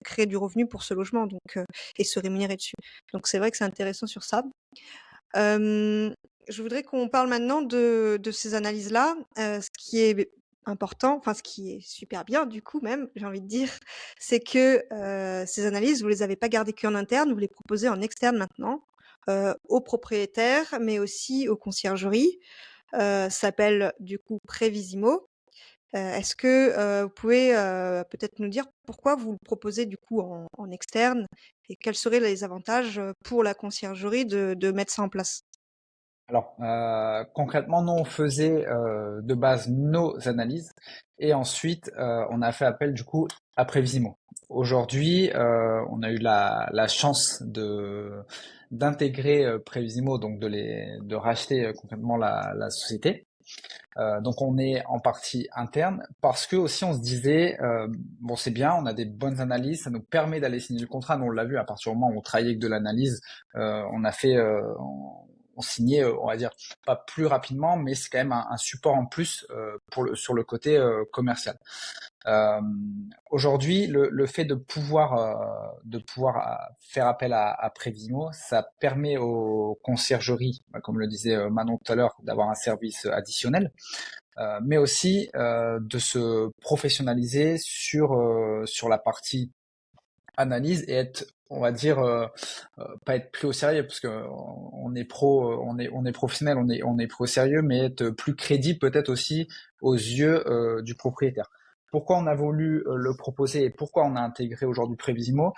créer du revenu pour ce logement donc et se rémunérer dessus. Donc c'est vrai que c'est intéressant sur ça. Hem, je voudrais qu'on parle maintenant de ces analyses-là. Ce qui est important, enfin ce qui est super bien du coup même, j'ai envie de dire, c'est que, ces analyses, vous les avez pas gardées qu'en interne, vous les proposez en externe maintenant, aux propriétaires, mais aussi aux conciergeries. Ça s'appelle du coup Prévisimo. Est-ce que, vous pouvez, peut-être nous dire pourquoi vous le proposez du coup en externe et quels seraient les avantages, pour la conciergerie de mettre ça en place? Alors, concrètement, nous, on faisait de base nos analyses et ensuite, on a fait appel du coup à Prévisimo. Aujourd'hui, on a eu la chance d'intégrer Prévisimo, donc de racheter concrètement la société. Donc on est en partie interne parce que aussi on se disait bon c'est bien, on a des bonnes analyses, ça nous permet d'aller signer le contrat. Nous on l'a vu à partir du moment où on travaillait avec de l'analyse, on a fait on signait, on va dire pas plus rapidement, mais c'est quand même un support en plus sur le côté commercial. Euh, Aujourd'hui, le fait de pouvoir faire appel à Prévimo, ça permet aux conciergeries, comme le disait Manon tout à l'heure, d'avoir un service additionnel, mais aussi de se professionnaliser sur la partie analyse et être, on va dire, pas être pris au sérieux parce que on est pro, on est professionnel, on est pris au sérieux, mais être plus crédible peut-être aussi aux yeux du propriétaire. Pourquoi on a voulu le proposer et pourquoi on a intégré aujourd'hui Prévisimo,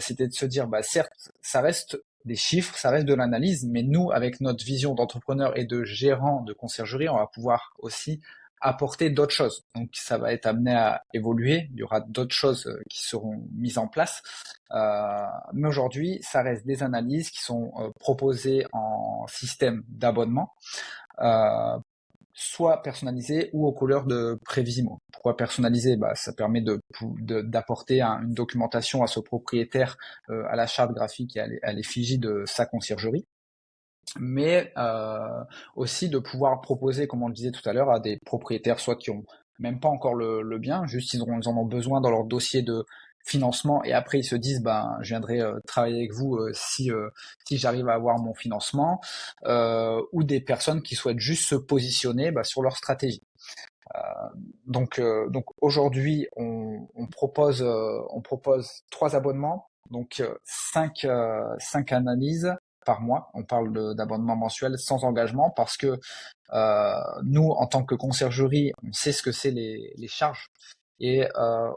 c'était de se dire, bah certes, ça reste des chiffres, ça reste de l'analyse, mais nous, avec notre vision d'entrepreneur et de gérant de conciergerie, on va pouvoir aussi apporter d'autres choses. Donc ça va être amené à évoluer, il y aura d'autres choses qui seront mises en place. Mais aujourd'hui, ça reste des analyses qui sont proposées en système d'abonnement, euh, soit personnalisées ou aux couleurs de Prévisimo. Pourquoi personnaliser? Bah, ça permet d'apporter une documentation à ce propriétaire, à la charte graphique et à l'effigie de sa conciergerie, mais aussi de pouvoir proposer, comme on le disait tout à l'heure, à des propriétaires soit qui ont même pas encore le bien, juste ils en ont besoin dans leur dossier de financement et après ils se disent ben je viendrai travailler avec vous si j'arrive à avoir mon financement, ou des personnes qui souhaitent juste se positionner sur leur stratégie. Donc aujourd'hui on propose 3 abonnements, donc 5 analyses par mois. On parle d'abonnement mensuel sans engagement parce que nous, en tant que conciergerie, on sait ce que c'est les charges et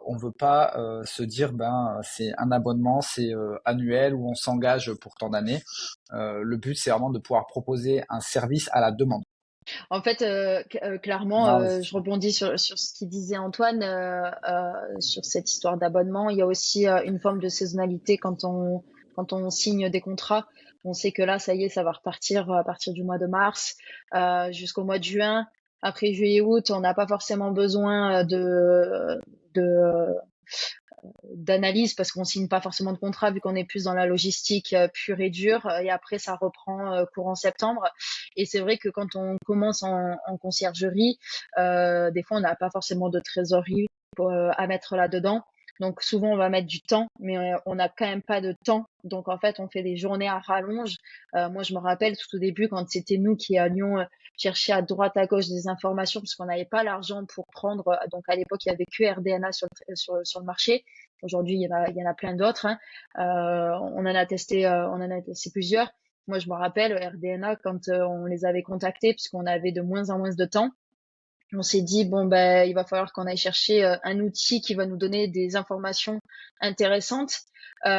on veut pas se dire ben c'est un abonnement, c'est annuel ou on s'engage pour tant d'années. Le but c'est vraiment de pouvoir proposer un service à la demande. En fait, clairement, Non, je rebondis sur ce qu'il disait Antoine sur cette histoire d'abonnement. Il y a aussi une forme de saisonnalité quand on signe des contrats. On sait que là, ça y est, ça va repartir à partir du mois de mars jusqu'au mois de juin. Après juillet, août, on n'a pas forcément besoin de d'analyse parce qu'on signe pas forcément de contrat vu qu'on est plus dans la logistique pure et dure. Et après, ça reprend courant septembre. Et c'est vrai que quand on commence en conciergerie, des fois, on n'a pas forcément de trésorerie à mettre là-dedans. Donc souvent on va mettre du temps, mais on n'a quand même pas de temps. Donc en fait on fait des journées à rallonge. Moi je me rappelle tout au début quand c'était nous qui allions chercher à droite à gauche des informations parce qu'on n'avait pas l'argent pour prendre. Donc à l'époque il y avait que RDNA sur le marché. Aujourd'hui il y en a plein d'autres. Hein. On en a testé plusieurs. Moi je me rappelle RDNA quand on les avait contactés puisqu'on avait de moins en moins de temps. On s'est dit bon ben il va falloir qu'on aille chercher un outil qui va nous donner des informations intéressantes. On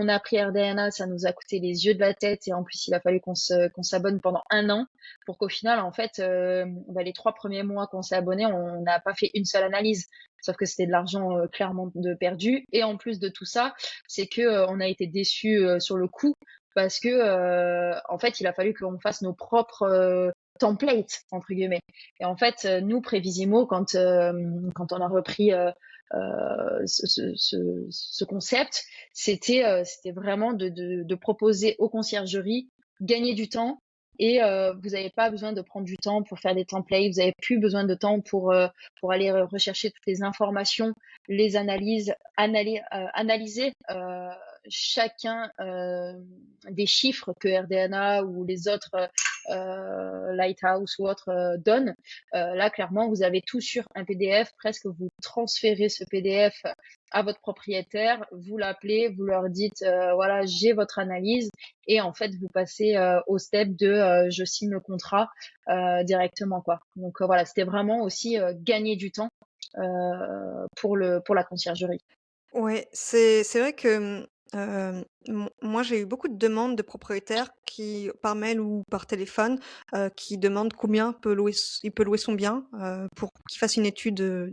a pris RDNA, ça nous a coûté les yeux de la tête et en plus il a fallu qu'on s'abonne pendant 1 an pour qu'au final en fait les 3 premiers mois qu'on s'est abonné, on n'a pas fait une seule analyse. Sauf que c'était de l'argent clairement de perdu et en plus de tout ça, c'est que on a été déçus sur le coup parce que en fait il a fallu qu'on fasse nos propres template entre guillemets. Et en fait, nous Prévisimo, quand on a repris ce concept, c'était vraiment de proposer aux conciergeries gagner du temps. Et vous n'avez pas besoin de prendre du temps pour faire des templates, vous n'avez plus besoin de temps pour aller rechercher toutes les informations, les analyser chacun des chiffres que RDNA ou les autres Lighthouse ou autres donnent. Là, clairement, vous avez tout sur un PDF. Presque, vous transférez ce PDF à votre propriétaire, vous l'appelez, vous leur dites voilà, j'ai votre analyse et en fait, vous passez au step de je signe le contrat directement quoi. Donc voilà, c'était vraiment aussi gagner du temps pour la conciergerie. Ouais, c'est vrai que, moi j'ai eu beaucoup de demandes de propriétaires qui par mail ou par téléphone, qui demandent combien il peut louer son bien, pour qu'il fasse une étude,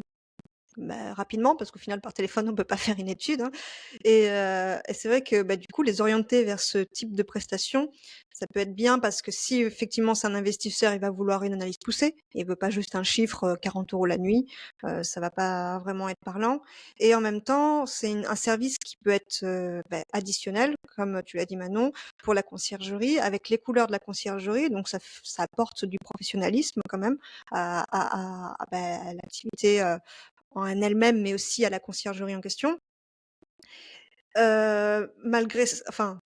rapidement parce qu'au final par téléphone on peut pas faire une étude, hein. Et c'est vrai que, du coup les orienter vers ce type de prestation, ça peut être bien parce que si effectivement c'est un investisseur, il va vouloir une analyse poussée, il veut pas juste un chiffre, 40 € la nuit, ça va pas vraiment être parlant. Et en même temps, c'est un service qui peut être, additionnel, comme tu l'as dit Manon, pour la conciergerie avec les couleurs de la conciergerie, donc ça apporte du professionnalisme quand même à l'activité, en elle-même, mais aussi à la conciergerie en question. Malgré enfin,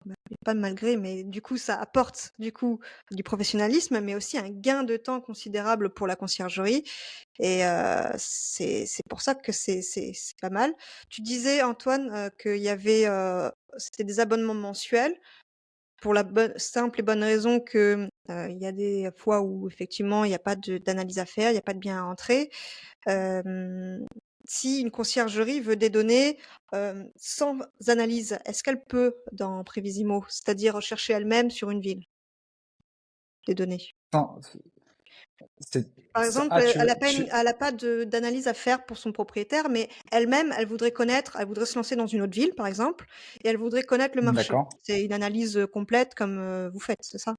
pas malgré, mais du coup, ça apporte, du coup, du professionnalisme, mais aussi un gain de temps considérable pour la conciergerie. Et c'est pour ça que c'est pas mal. Tu disais, Antoine, qu'il y avait, c'était des abonnements mensuels pour la bonne simple et bonne raison que, il y a des fois où effectivement il y a pas d'analyse à faire, il y a pas de bien à entrer. Hem, Si une conciergerie veut des données, sans analyse, est-ce qu'elle peut dans Prévisimo? C'est-à-dire chercher elle-même sur une ville, des données? Sans- c'est- Par exemple, Ah, elle a pas d'analyse à faire pour son propriétaire, mais elle-même, elle voudrait se lancer dans une autre ville, par exemple, et elle voudrait connaître le marché. d'accord. C'est une analyse, complète comme, vous faites, c'est ça?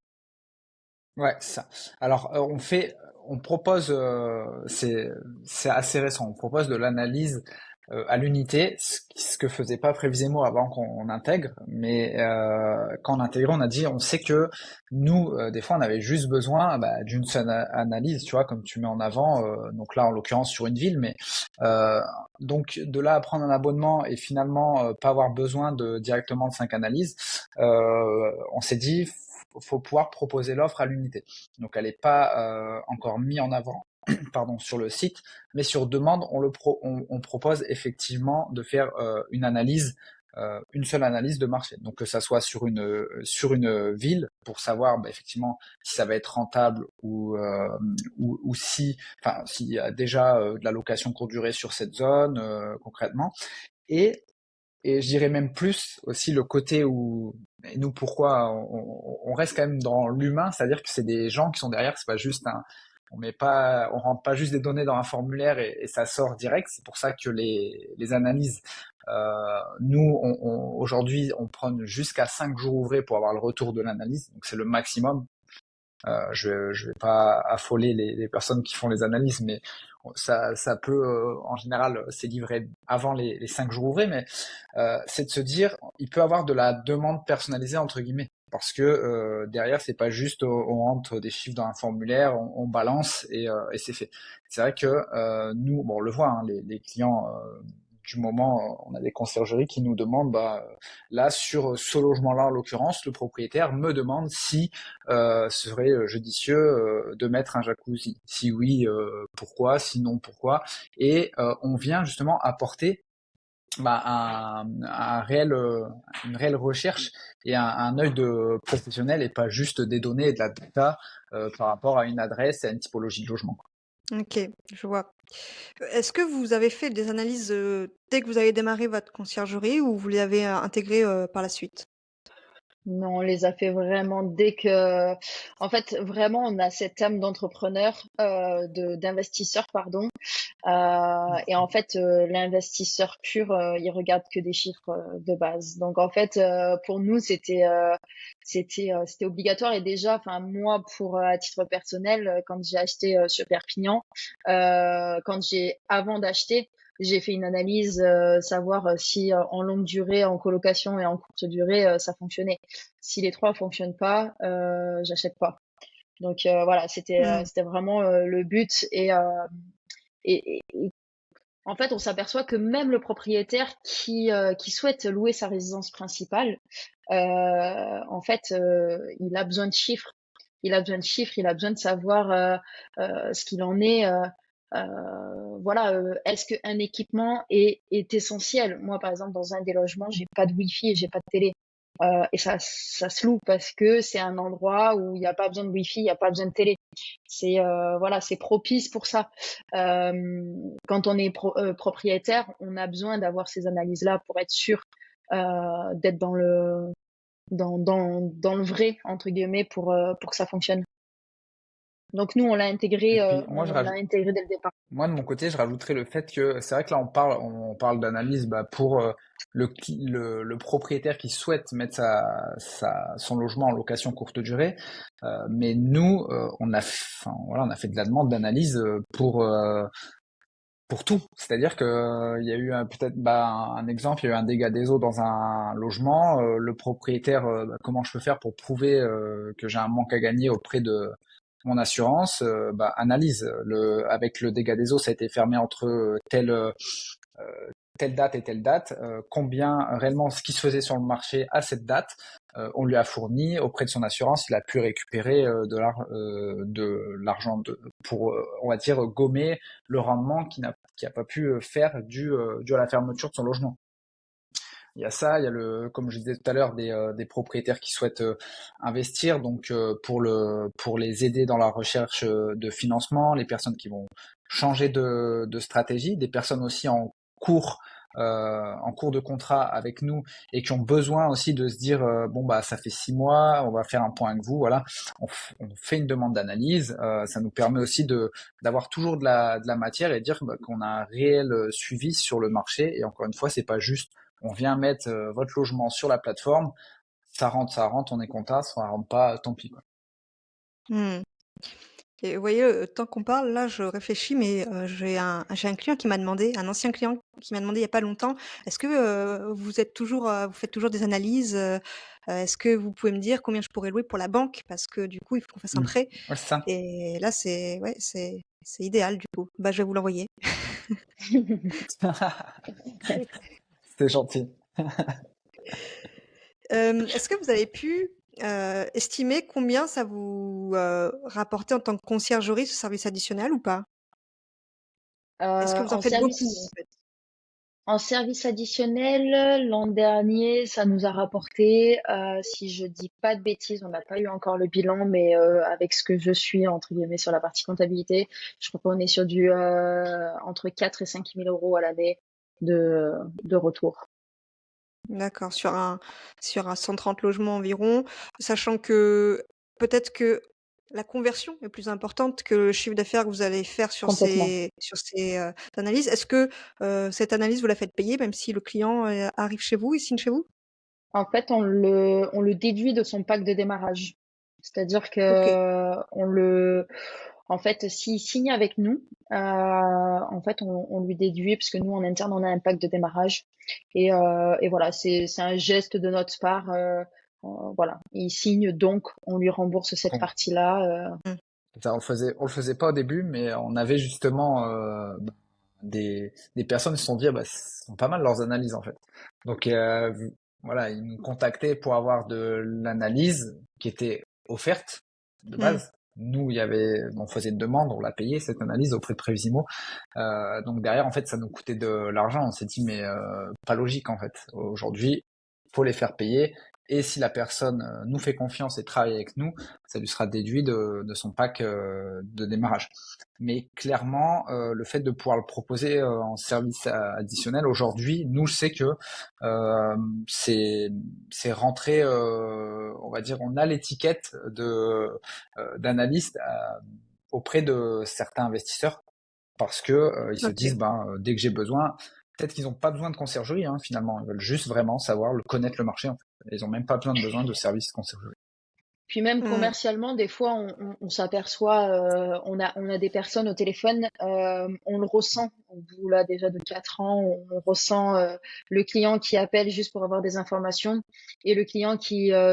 Ouais, c'est ça. Alors, on propose, c'est assez récent. On propose de l'analyse à l'unité, ce que faisait pas Prévisimo avant qu'on intègre. Mais quand on intègre, on a dit, on sait que nous, des fois, on avait juste besoin d'une seule analyse, tu vois, comme tu mets en avant. Donc là, en l'occurrence, sur une ville, mais euh, donc de là à prendre un abonnement et finalement pas avoir besoin de directement de 5 analyses, on s'est dit faut pouvoir proposer l'offre à l'unité. Donc elle n'est pas encore mise en avant pardon, sur le site, mais sur demande, on propose effectivement de faire une seule analyse de marché. Donc que ça soit sur une ville pour savoir effectivement si ça va être rentable ou si, enfin, s'il y a déjà de la location courte durée sur cette zone concrètement. Et et je dirais même plus aussi le côté où et nous pourquoi on reste quand même dans l'humain, c'est-à-dire que c'est des gens qui sont derrière, c'est pas juste on rentre pas juste des données dans un formulaire et ça sort direct. C'est pour ça que les analyses, nous aujourd'hui on prend jusqu'à 5 jours ouvrés pour avoir le retour de l'analyse, donc c'est le maximum. Je vais pas affoler les personnes qui font les analyses, mais ça peut en général c'est livré avant les 5 jours ouvrés, mais c'est de se dire il peut avoir de la demande personnalisée entre guillemets. Parce que derrière, c'est pas juste on rentre des chiffres dans un formulaire, on balance et c'est fait. C'est vrai que nous, bon, on le voit, hein, les clients du moment, on a des conciergeries qui nous demandent, là sur ce logement-là en l'occurrence, le propriétaire me demande si ce serait judicieux de mettre un jacuzzi. Si oui, pourquoi? Sinon, pourquoi? Et on vient justement apporter une réelle recherche et un œil de professionnel et pas juste des données et de la data par rapport à une adresse et à une typologie de logement. OK, je vois. Est-ce que vous avez fait des analyses, dès que vous avez démarré votre conciergerie ou vous les avez, intégrées, par la suite? Non, on les a fait vraiment dès que, en fait, vraiment, on a cette âme d'entrepreneur, d'investisseur, pardon. Et en fait, l'investisseur pur, il regarde que des chiffres de base. Donc en fait, pour nous, c'était obligatoire. Et déjà, enfin moi, pour à titre personnel, quand j'ai acheté sur Perpignan, avant d'acheter, j'ai fait une analyse, savoir si en longue durée, en colocation et en courte durée, ça fonctionnait. Si les trois fonctionnent pas, j'achète pas. Donc voilà, Mmh. c'était vraiment le but. Et en fait, on s'aperçoit que même le propriétaire qui souhaite louer sa résidence principale, en fait, il a besoin de chiffres. Il a besoin de chiffres, il a besoin de savoir ce qu'il en est. Voilà, est-ce qu'un équipement est essentiel? Moi, par exemple, dans un des logements, j'ai pas de Wi-Fi et j'ai pas de télé. Et ça se loue parce que c'est un endroit où il n'y a pas besoin de Wi-Fi, il n'y a pas besoin de télé. C'est voilà, c'est propice pour ça. Quand on est propriétaire, on a besoin d'avoir ces analyses-là pour être sûr d'être dans le vrai entre guillemets pour que ça fonctionne. Donc nous, Et puis moi, on l'a intégré dès le départ. moi de mon côté, je rajouterais le fait que c'est vrai que là on parle d'analyse pour le propriétaire qui souhaite mettre son logement en location courte durée, mais nous enfin voilà, on a fait de la demande d'analyse pour tout. C'est-à-dire que il y a eu peut-être un exemple, il y a eu un dégât des eaux dans un logement. Le propriétaire, comment je peux faire pour prouver que j'ai un manque à gagner auprès de mon assurance? Analyse. Avec le dégât des eaux, ça a été fermé entre telle date et telle date, combien réellement ce qui se faisait sur le marché à cette date, on lui a fourni auprès de son assurance, il a pu récupérer de l'argent pour, on va dire, gommer le rendement qui a pas pu faire dû à la fermeture de son logement. Il y a ça, il y a comme je disais tout à l'heure, des propriétaires qui souhaitent investir, donc pour les aider dans la recherche de financement, les personnes qui vont changer de stratégie, des personnes aussi en cours de contrat avec nous et qui ont besoin aussi de se dire ça fait 6 mois, on va faire un point avec vous, voilà, on fait une demande d'analyse, ça nous permet aussi d'avoir toujours de la matière et dire qu'on a un réel suivi sur le marché et encore une fois c'est pas juste on vient mettre votre logement sur la plateforme, ça rentre, on est content, ça rentre pas, tant pis quoi. Mmh. Et vous voyez, tant qu'on parle, là, je réfléchis, mais j'ai un client qui m'a demandé, un ancien client qui m'a demandé il y a pas longtemps: «Est-ce que, vous faites toujours des analyses, est-ce que vous pouvez me dire combien je pourrais louer pour la banque?» parce que du coup, il faut qu'on fasse un Mmh. prêt Ouais, c'est ça. et là, c'est idéal du coup. Bah, je vais vous l'envoyer. C'est gentil. Est-ce que vous avez pu, estimer combien ça vous, rapportait en tant que conciergerie, ce service additionnel ou pas? Est-ce que vous en En faites beaucoup, en service fait? En service additionnel, l'an dernier, ça nous a rapporté, si je dis pas de bêtises, on n'a pas eu encore le bilan, mais avec ce que je suis entre guillemets sur la partie comptabilité, je crois qu'on est sur du entre 4 et 5 000 euros à l'année de, de retour. D'accord, sur un 130 logements environ, sachant que peut-être que la conversion est plus importante que le chiffre d'affaires que vous allez faire Complètement. sur ces, analyses. Est-ce que, cette analyse, vous la faites payer même si le client, arrive chez vous, il signe chez vous? En fait, on le déduit de son pack de démarrage. C'est-à-dire Ok. que en fait, s'il signe avec nous, en fait, on lui déduit, parce que nous, en interne, on a un pack de démarrage. Et voilà, c'est un geste de notre part. Voilà, il signe, donc on lui rembourse cette Qu'on- partie-là. Mm. Ça, on le faisait pas au début, mais on avait justement des personnes qui se sont dit, ah bah, ce sont pas mal leurs analyses en fait. Donc voilà, ils nous contactaient pour avoir de l'analyse qui était offerte de Mm. base. Nous, on faisait une demande, on l'a payé cette analyse auprès de Prévisimo. Donc derrière, en fait, ça nous coûtait de l'argent. On s'est dit, mais pas logique en fait. Aujourd'hui, faut les faire payer. Et si la personne nous fait confiance et travaille avec nous, ça lui sera déduit de son pack de démarrage. Mais clairement, le fait de pouvoir le proposer en service additionnel aujourd'hui, nous, je sais que euh, c'est c'est rentré, on va dire, on a l'étiquette de d'analyste auprès de certains investisseurs parce que ils se Ok. disent ben dès que j'ai besoin, peut-être qu'ils n'ont pas besoin de conciergerie finalement, ils veulent juste vraiment savoir connaître le marché en fait. Ils ont même pas besoin de services de conciergerie. Puis même Mm. commercialement, des fois, on s'aperçoit, on a des personnes au téléphone, on le ressent. On vous là déjà de 4 ans, on ressent le client qui appelle juste pour avoir des informations et le client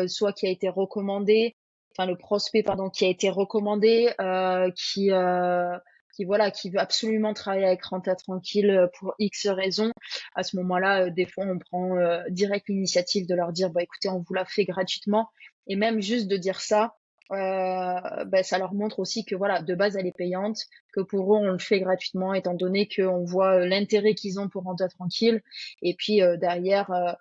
soit qui a été recommandé, enfin le prospect pardon, qui a été recommandé, qui voilà, qui veut absolument travailler avec Renta Tranquille pour X raisons. À ce moment-là, des fois, on prend direct l'initiative de leur dire, bah écoutez, on vous l'a fait gratuitement. Et même juste de dire ça, ben, ça leur montre aussi que voilà, de base, elle est payante, que pour eux, on le fait gratuitement, étant donné qu'on voit l'intérêt qu'ils ont pour rentrer tranquille. Et puis derrière,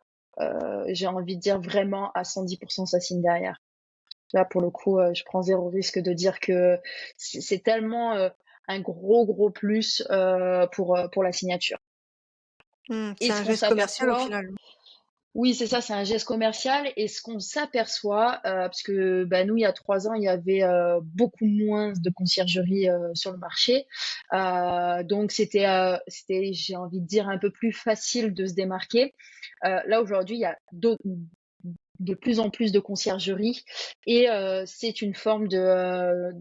j'ai envie de dire vraiment à 110%, ça signe derrière. Là, pour le coup, je prends zéro risque de dire que c'est tellement un gros plus pour la signature. Mm. Et C'est ce un qu'on geste commercial au s'aperçoit, final. oui, c'est ça, c'est un geste commercial. Et ce qu'on s'aperçoit, parce que bah, nous, il y a 3 ans, il y avait beaucoup moins de conciergerie sur le marché. Donc, c'était, j'ai envie de dire, un peu plus facile de se démarquer. Là, aujourd'hui, il y a de plus en plus de conciergerie et c'est une forme de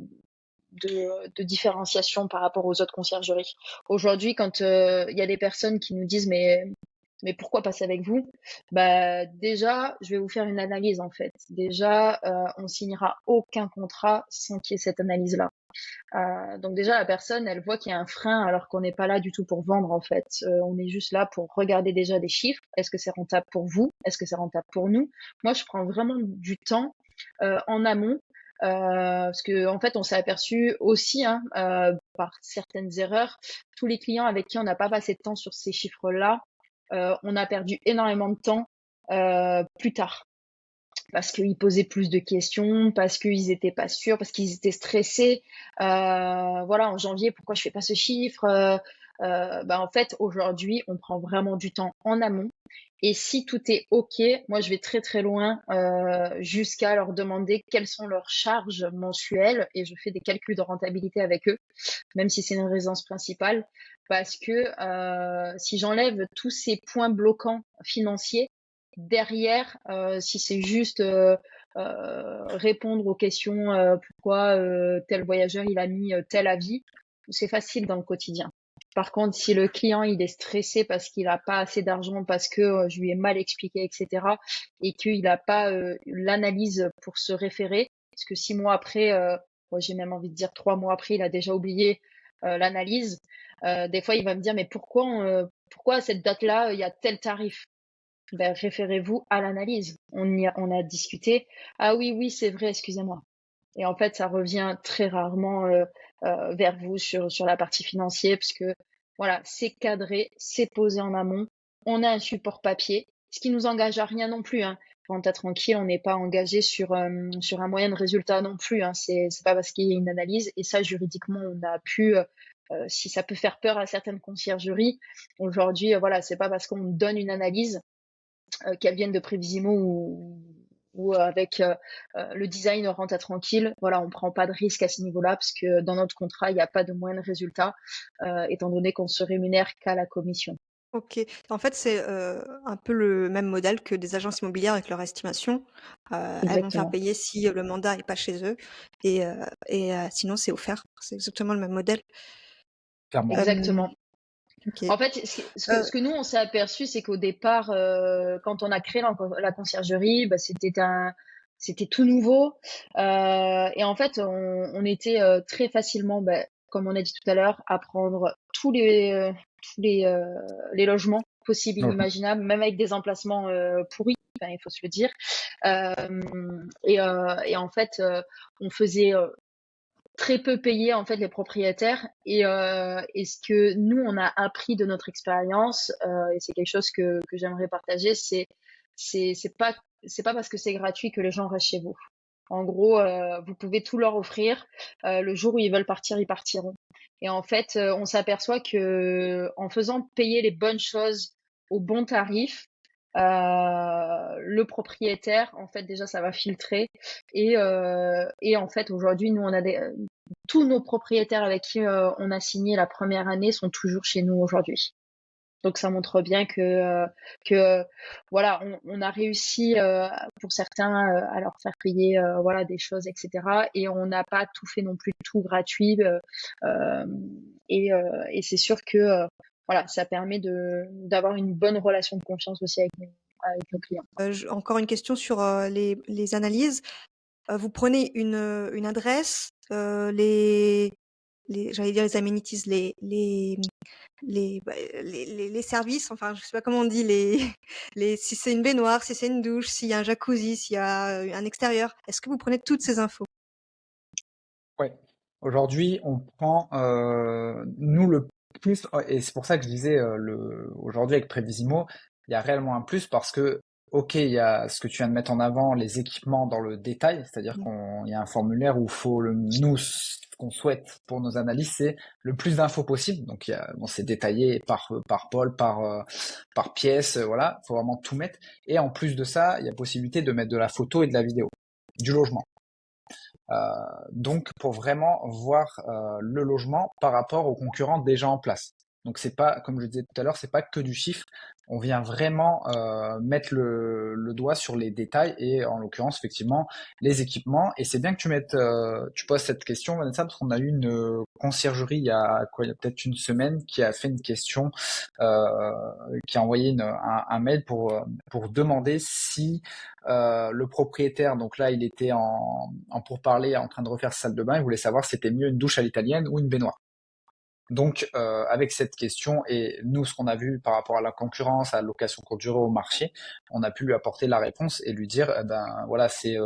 différenciation par rapport aux autres conciergeries. Aujourd'hui, quand il y a des personnes qui nous disent mais pourquoi passer avec vous? Bah déjà, je vais vous faire une analyse en fait. Déjà, on signera aucun contrat sans qu'il y ait cette analyse-là. Donc déjà, la personne, elle voit qu'il y a un frein alors qu'on n'est pas là du tout pour vendre en fait. On est juste là pour regarder déjà des chiffres. Est-ce que c'est rentable pour vous? Est-ce que c'est rentable pour nous? Moi, je prends vraiment du temps en amont. Parce que en fait, on s'est aperçu aussi par certaines erreurs, tous les clients avec qui on n'a pas passé de temps sur ces chiffres-là, on a perdu énormément de temps plus tard parce qu'ils posaient plus de questions, parce qu'ils étaient pas sûrs, parce qu'ils étaient stressés. Voilà, en janvier, pourquoi je fais pas ce chiffre? Bah, en fait, aujourd'hui, on prend vraiment du temps en amont. Et si tout est OK, moi, je vais très loin jusqu'à leur demander quelles sont leurs charges mensuelles et je fais des calculs de rentabilité avec eux, même si c'est une résidence principale, parce que si j'enlève tous ces points bloquants financiers, derrière, si c'est juste répondre aux questions pourquoi tel voyageur il a mis tel avis, c'est facile dans le quotidien. Par contre, si le client il est stressé parce qu'il n'a pas assez d'argent, parce que je lui ai mal expliqué, etc., et qu'il n'a pas l'analyse pour se référer, parce que 6 mois après, moi j'ai même envie de dire 3 mois après, il a déjà oublié l'analyse. Des fois, il va me dire mais pourquoi à cette date-là il y a tel tarif? Ben, référez-vous à l'analyse. On a discuté. Ah oui, c'est vrai, excusez-moi. Et en fait, ça revient très rarement vers vous sur la partie financière, parce que voilà, c'est cadré, c'est posé en amont. On a un support papier, ce qui nous engage à rien non plus. Hein. Renta tranquille, on n'est pas engagé sur un moyen de résultat non plus. Hein. C'est pas parce qu'il y a une analyse. Et ça, juridiquement, on a pu. Si ça peut faire peur à certaines conciergeries, aujourd'hui, voilà, c'est pas parce qu'on donne une analyse qu'elles viennent de Prévisimo ou avec le design Renta Tranquille. Voilà, on prend pas de risque à ce niveau-là parce que dans notre contrat, il n'y a pas de moyen de résultat, étant donné qu'on se rémunère qu'à la commission. OK. En fait, c'est, un peu le même modèle que des agences immobilières avec leur estimation. Elles vont faire Exactement. payer si, le mandat est pas chez eux sinon c'est offert. C'est exactement le même modèle. Clairement. Hem, Exactement. OK. En fait, ce que nous, on s'est aperçu, c'est qu'au départ, quand on a créé la conciergerie, bah, c'était tout nouveau. Et en fait, on était très facilement, bah, comme on a dit tout à l'heure, à prendre tous les logements possibles, Logement. inimaginables, même avec des emplacements pourris, enfin, il faut se le dire. Et en fait, on faisait très peu payer en fait les propriétaires et ce que nous on a appris de notre expérience et c'est quelque chose que j'aimerais partager c'est pas parce que c'est gratuit que les gens restent chez vous. En gros, vous pouvez tout leur offrir. Le jour où ils veulent partir, ils partiront. Et en fait, on s'aperçoit que en faisant payer les bonnes choses au bon tarif, le propriétaire, en fait, déjà, ça va filtrer. Et en fait, aujourd'hui, nous, on a tous nos propriétaires avec qui on a signé la première année sont toujours chez nous aujourd'hui. Donc ça montre bien que voilà, on a réussi pour certains à leur faire payer voilà des choses, etc. Et on n'a pas tout fait non plus tout gratuit. Euh, et c'est sûr que voilà, ça permet d'avoir une bonne relation de confiance aussi avec nos clients. J Encore une question sur, les analyses. Vous prenez une adresse, les j'allais dire les amenities, les services, enfin, je sais pas comment on dit, les si c'est une baignoire, si c'est une douche, s'il y a un jacuzzi, s'il y a, un extérieur. Est-ce que vous prenez toutes ces infos? Ouais. Aujourd'hui, on prend nous le plus, et c'est pour ça que je disais aujourd'hui avec Prévisimo, il y a réellement un plus parce que ok, il y a ce que tu viens de mettre en avant, les équipements dans le détail, c'est-à-dire Mmh. qu'il y a un formulaire où faut nous ce qu'on souhaite pour nos analyses, c'est le plus d'infos possible. Donc bon, c'est détaillé par pôle, par pièce, voilà, faut vraiment tout mettre. Et en plus de ça, il y a possibilité de mettre de la photo et de la vidéo du logement. Euh, donc pour vraiment voir le logement par rapport aux concurrents déjà en place. Donc c'est pas, comme je disais tout à l'heure, c'est pas que du chiffre. On vient vraiment mettre le doigt sur les détails et en l'occurrence effectivement les équipements. Et c'est bien que tu poses cette question, Vanessa, parce qu'on a eu une conciergerie il y a peut-être une semaine qui a fait une question, euh, qui a envoyé un mail pour demander si le propriétaire, donc là, il était en pourparlers, en train de refaire sa salle de bain. Il voulait savoir si c'était mieux une douche à l'italienne ou une baignoire. Donc, avec cette question et nous, ce qu'on a vu par rapport à la concurrence, à la location courte durée au marché, on a pu lui apporter la réponse et lui dire, eh ben voilà, c'est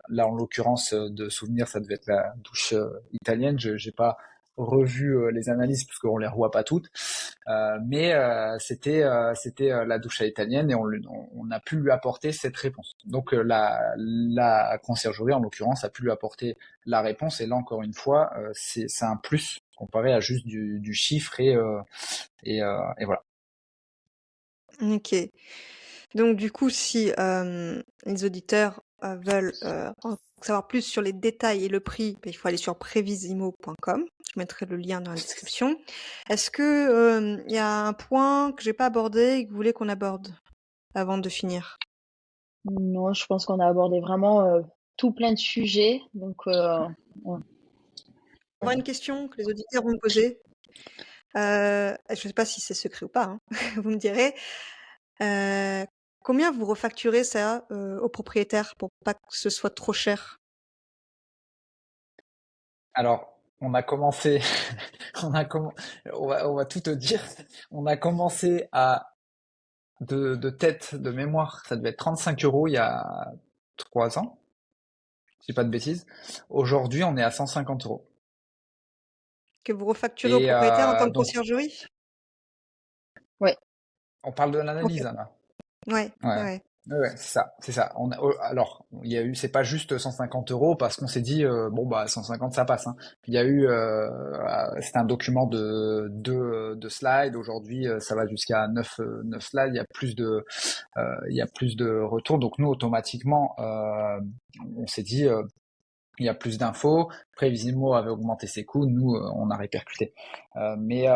là en l'occurrence de souvenir, ça devait être la douche italienne. Je j'ai pas revu les analyses parce qu'on les revoit pas toutes, mais c'était la douche à l'italienne et on a pu lui apporter cette réponse. Donc la conciergerie en l'occurrence a pu lui apporter la réponse et là encore une fois c'est un plus comparé à juste du chiffre et voilà. OK. Donc du coup, si, les auditeurs, veulent, en savoir plus sur les détails et le prix, il faut aller sur previsimo.com. Je mettrai le lien dans la description. Est-ce que, il y a un point que j'ai pas abordé et que vous voulez qu'on aborde avant de finir? Non, je pense qu'on a abordé vraiment tout plein de sujets. Donc, ouais. Avoir une question que les auditeurs vont me poser. Je sais pas si c'est secret ou pas, hein, vous me direz. Heu, Combien vous refacturez ça, aux propriétaires pour pas que ce soit trop cher? Alors on a commencé, on a comm- on va tout te dire. On a commencé à de tête de mémoire, ça devait être 35 € il y a 3 ans. Si je dis pas de bêtises. Aujourd'hui, on est à 150 €. Que vous refacturez aux Et propriétaires en tant que donc, conciergerie? Ouais. on parle de OK. l'analyse, Anna. Ouais, Ouais. ouais. Ouais, ouais, c'est ça, c'est ça. Alors, il y a eu, c'est pas juste 150 € parce qu'on s'est dit, bon bah 150 ça passe, hein. Il y a eu, c'était un document de slides. Aujourd'hui, ça va jusqu'à 9 slides. Il y a plus de retours. Donc nous, automatiquement, on s'est dit, il y a plus d'infos. Prévisimo avait augmenté ses coûts, nous, on a répercuté. Mais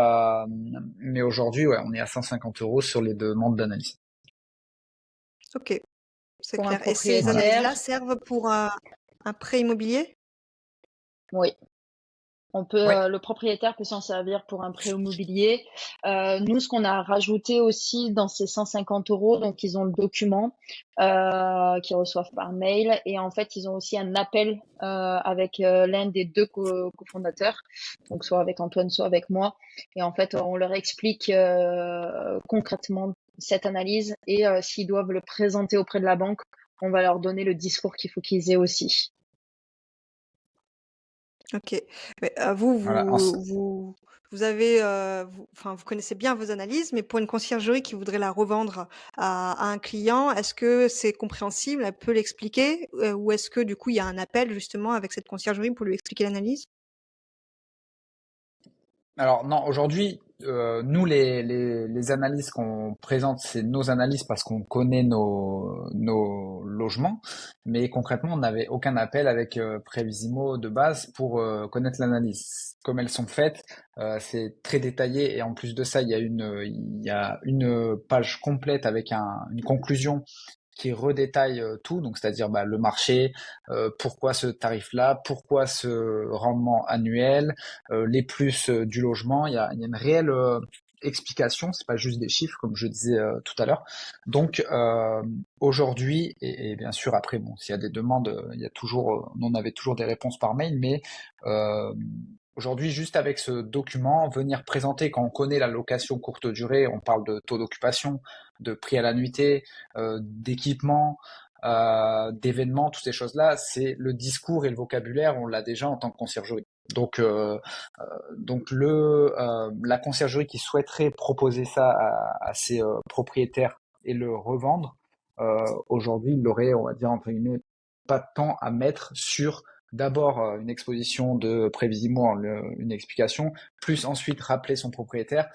aujourd'hui, ouais, on est à 150 € sur les demandes d'analyse. Ok, c'est Pour un clair. Et ces Voilà. analyses-là propriétaire, servent pour un prêt immobilier? oui. Ouais, Le propriétaire peut s'en servir pour un prêt immobilier. Nous, ce qu'on a rajouté aussi dans ces 150 €, donc ils ont le document qu'ils reçoivent par mail, et en fait, ils ont aussi un appel avec l'un des deux cofondateurs, donc soit avec Antoine, soit avec moi. Et en fait, on leur explique concrètement cette analyse, et s'ils doivent le présenter auprès de la banque, on va leur donner le discours qu'il faut qu'ils aient aussi. Ok. Mais, vous, voilà. vous avez, vous connaissez bien vos analyses, mais pour une conciergerie qui voudrait la revendre à un client, est-ce que c'est compréhensible? Elle peut l'expliquer? Ou est-ce que du coup, il y a un appel justement avec cette conciergerie pour lui expliquer l'analyse? Alors non, aujourd'hui, nous les analyses qu'on présente, c'est nos analyses parce qu'on connaît nos logements, mais concrètement, on n'avait aucun appel avec Prévisimo de base pour connaître l'analyse. Comme elles sont faites, c'est très détaillé et en plus de ça, il y a une page complète avec une conclusion qui redétaille tout, donc c'est-à-dire le marché, pourquoi ce tarif-là, pourquoi ce rendement annuel, les plus du logement. Il y a une réelle explication, c'est pas juste des chiffres comme je disais tout à l'heure. Donc aujourd'hui et bien sûr après bon, s'il y a des demandes, il y a toujours, on avait toujours des réponses par mail, mais euh, aujourd'hui, juste avec ce document, venir présenter quand on connaît la location courte durée, on parle de taux d'occupation, de prix à la nuitée, d'équipement, d'événements, toutes ces choses-là, c'est le discours et le vocabulaire, on l'a déjà en tant que conciergerie. Donc la conciergerie qui souhaiterait proposer ça à ses propriétaires et le revendre, aujourd'hui, il aurait, on va dire entre guillemets, pas de temps à mettre sur d'abord une exposition de Prévisimo, une explication, plus ensuite rappeler son propriétaire,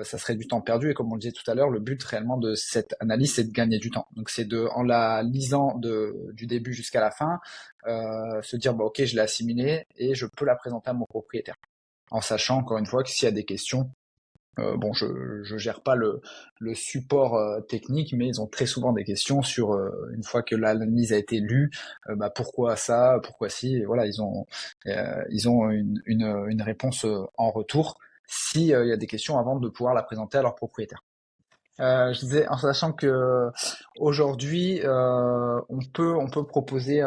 ça serait du temps perdu. Et comme on le disait tout à l'heure, le but réellement de cette analyse, c'est de gagner du temps. Donc c'est en la lisant du début jusqu'à la fin, se dire ok, je l'ai assimilé et je peux la présenter à mon propriétaire. En sachant encore une fois que s'il y a des questions, bon, je gère pas le support technique, mais ils ont très souvent des questions sur une fois que l'analyse a été lue, pourquoi ça, pourquoi si, et voilà, ils ont une réponse en retour si il y a des questions avant de pouvoir la présenter à leur propriétaire. Je disais en sachant que aujourd'hui on peut proposer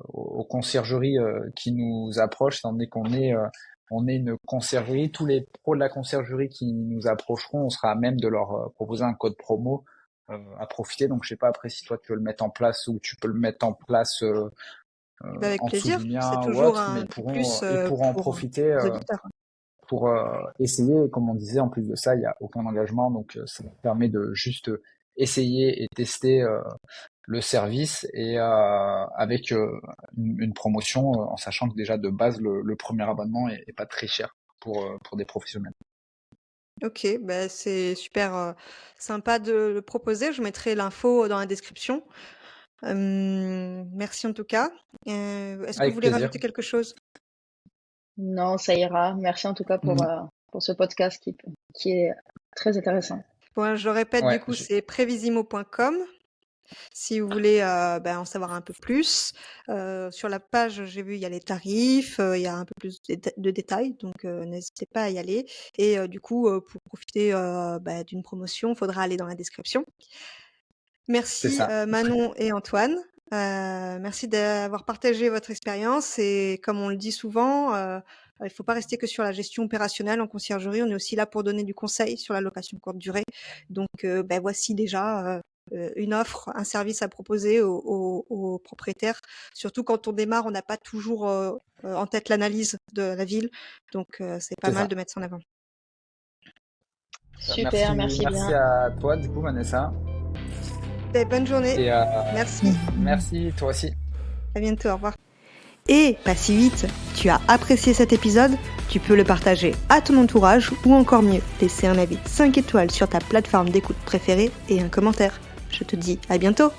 aux conciergeries qui nous approchent, étant donné qu'on est une conciergerie, tous les pros de la conciergerie qui nous approcheront, on sera à même de leur proposer un code promo à profiter. Donc je sais pas après si toi tu veux le mettre en place ou tu peux le mettre en place Bah, avec en dessous plaisir, du c'est mien ou toujours autre, mais un plus ils pourront en pour profiter les auditeurs. pour essayer. Et comme on disait, en plus de ça, il n'y a aucun engagement, donc ça permet de juste essayer et tester le service et avec une promotion, en sachant que déjà de base le premier abonnement est pas très cher pour des professionnels. Ok, bah, c'est super sympa de le proposer. Je mettrai l'info dans la description. Merci en tout cas. Est-ce que vous Avec voulez plaisir. rajouter quelque chose? Non, ça ira. Merci en tout cas Mm. pour ce podcast qui est très intéressant. Bon, je répète, du Ouais, coup, c'est previsimo.com. Si vous voulez en savoir un peu plus, sur la page, j'ai vu, il y a les tarifs, il y a un peu plus de détails, donc n'hésitez pas à y aller. Et du coup, pour profiter d'une promotion, il faudra aller dans la description. c'est Merci ça. Manon et Antoine. Merci d'avoir partagé votre expérience et comme on le dit souvent, il ne faut pas rester que sur la gestion opérationnelle en conciergerie. On est aussi là pour donner du conseil sur la location courte durée. Donc, voici déjà une offre, un service à proposer aux propriétaires. Surtout quand on démarre, on n'a pas toujours en tête l'analyse de la ville. Donc, c'est pas C'est mal ça. de mettre ça en avant. Super, Merci, merci merci bien. à toi du coup Vanessa Bonne journée. et Merci. merci toi aussi. À bientôt. Au revoir. Et pas si vite, tu as apprécié cet épisode, tu peux le partager à ton entourage ou encore mieux, laisser un avis 5 étoiles sur ta plateforme d'écoute préférée et un commentaire. Je te dis à bientôt.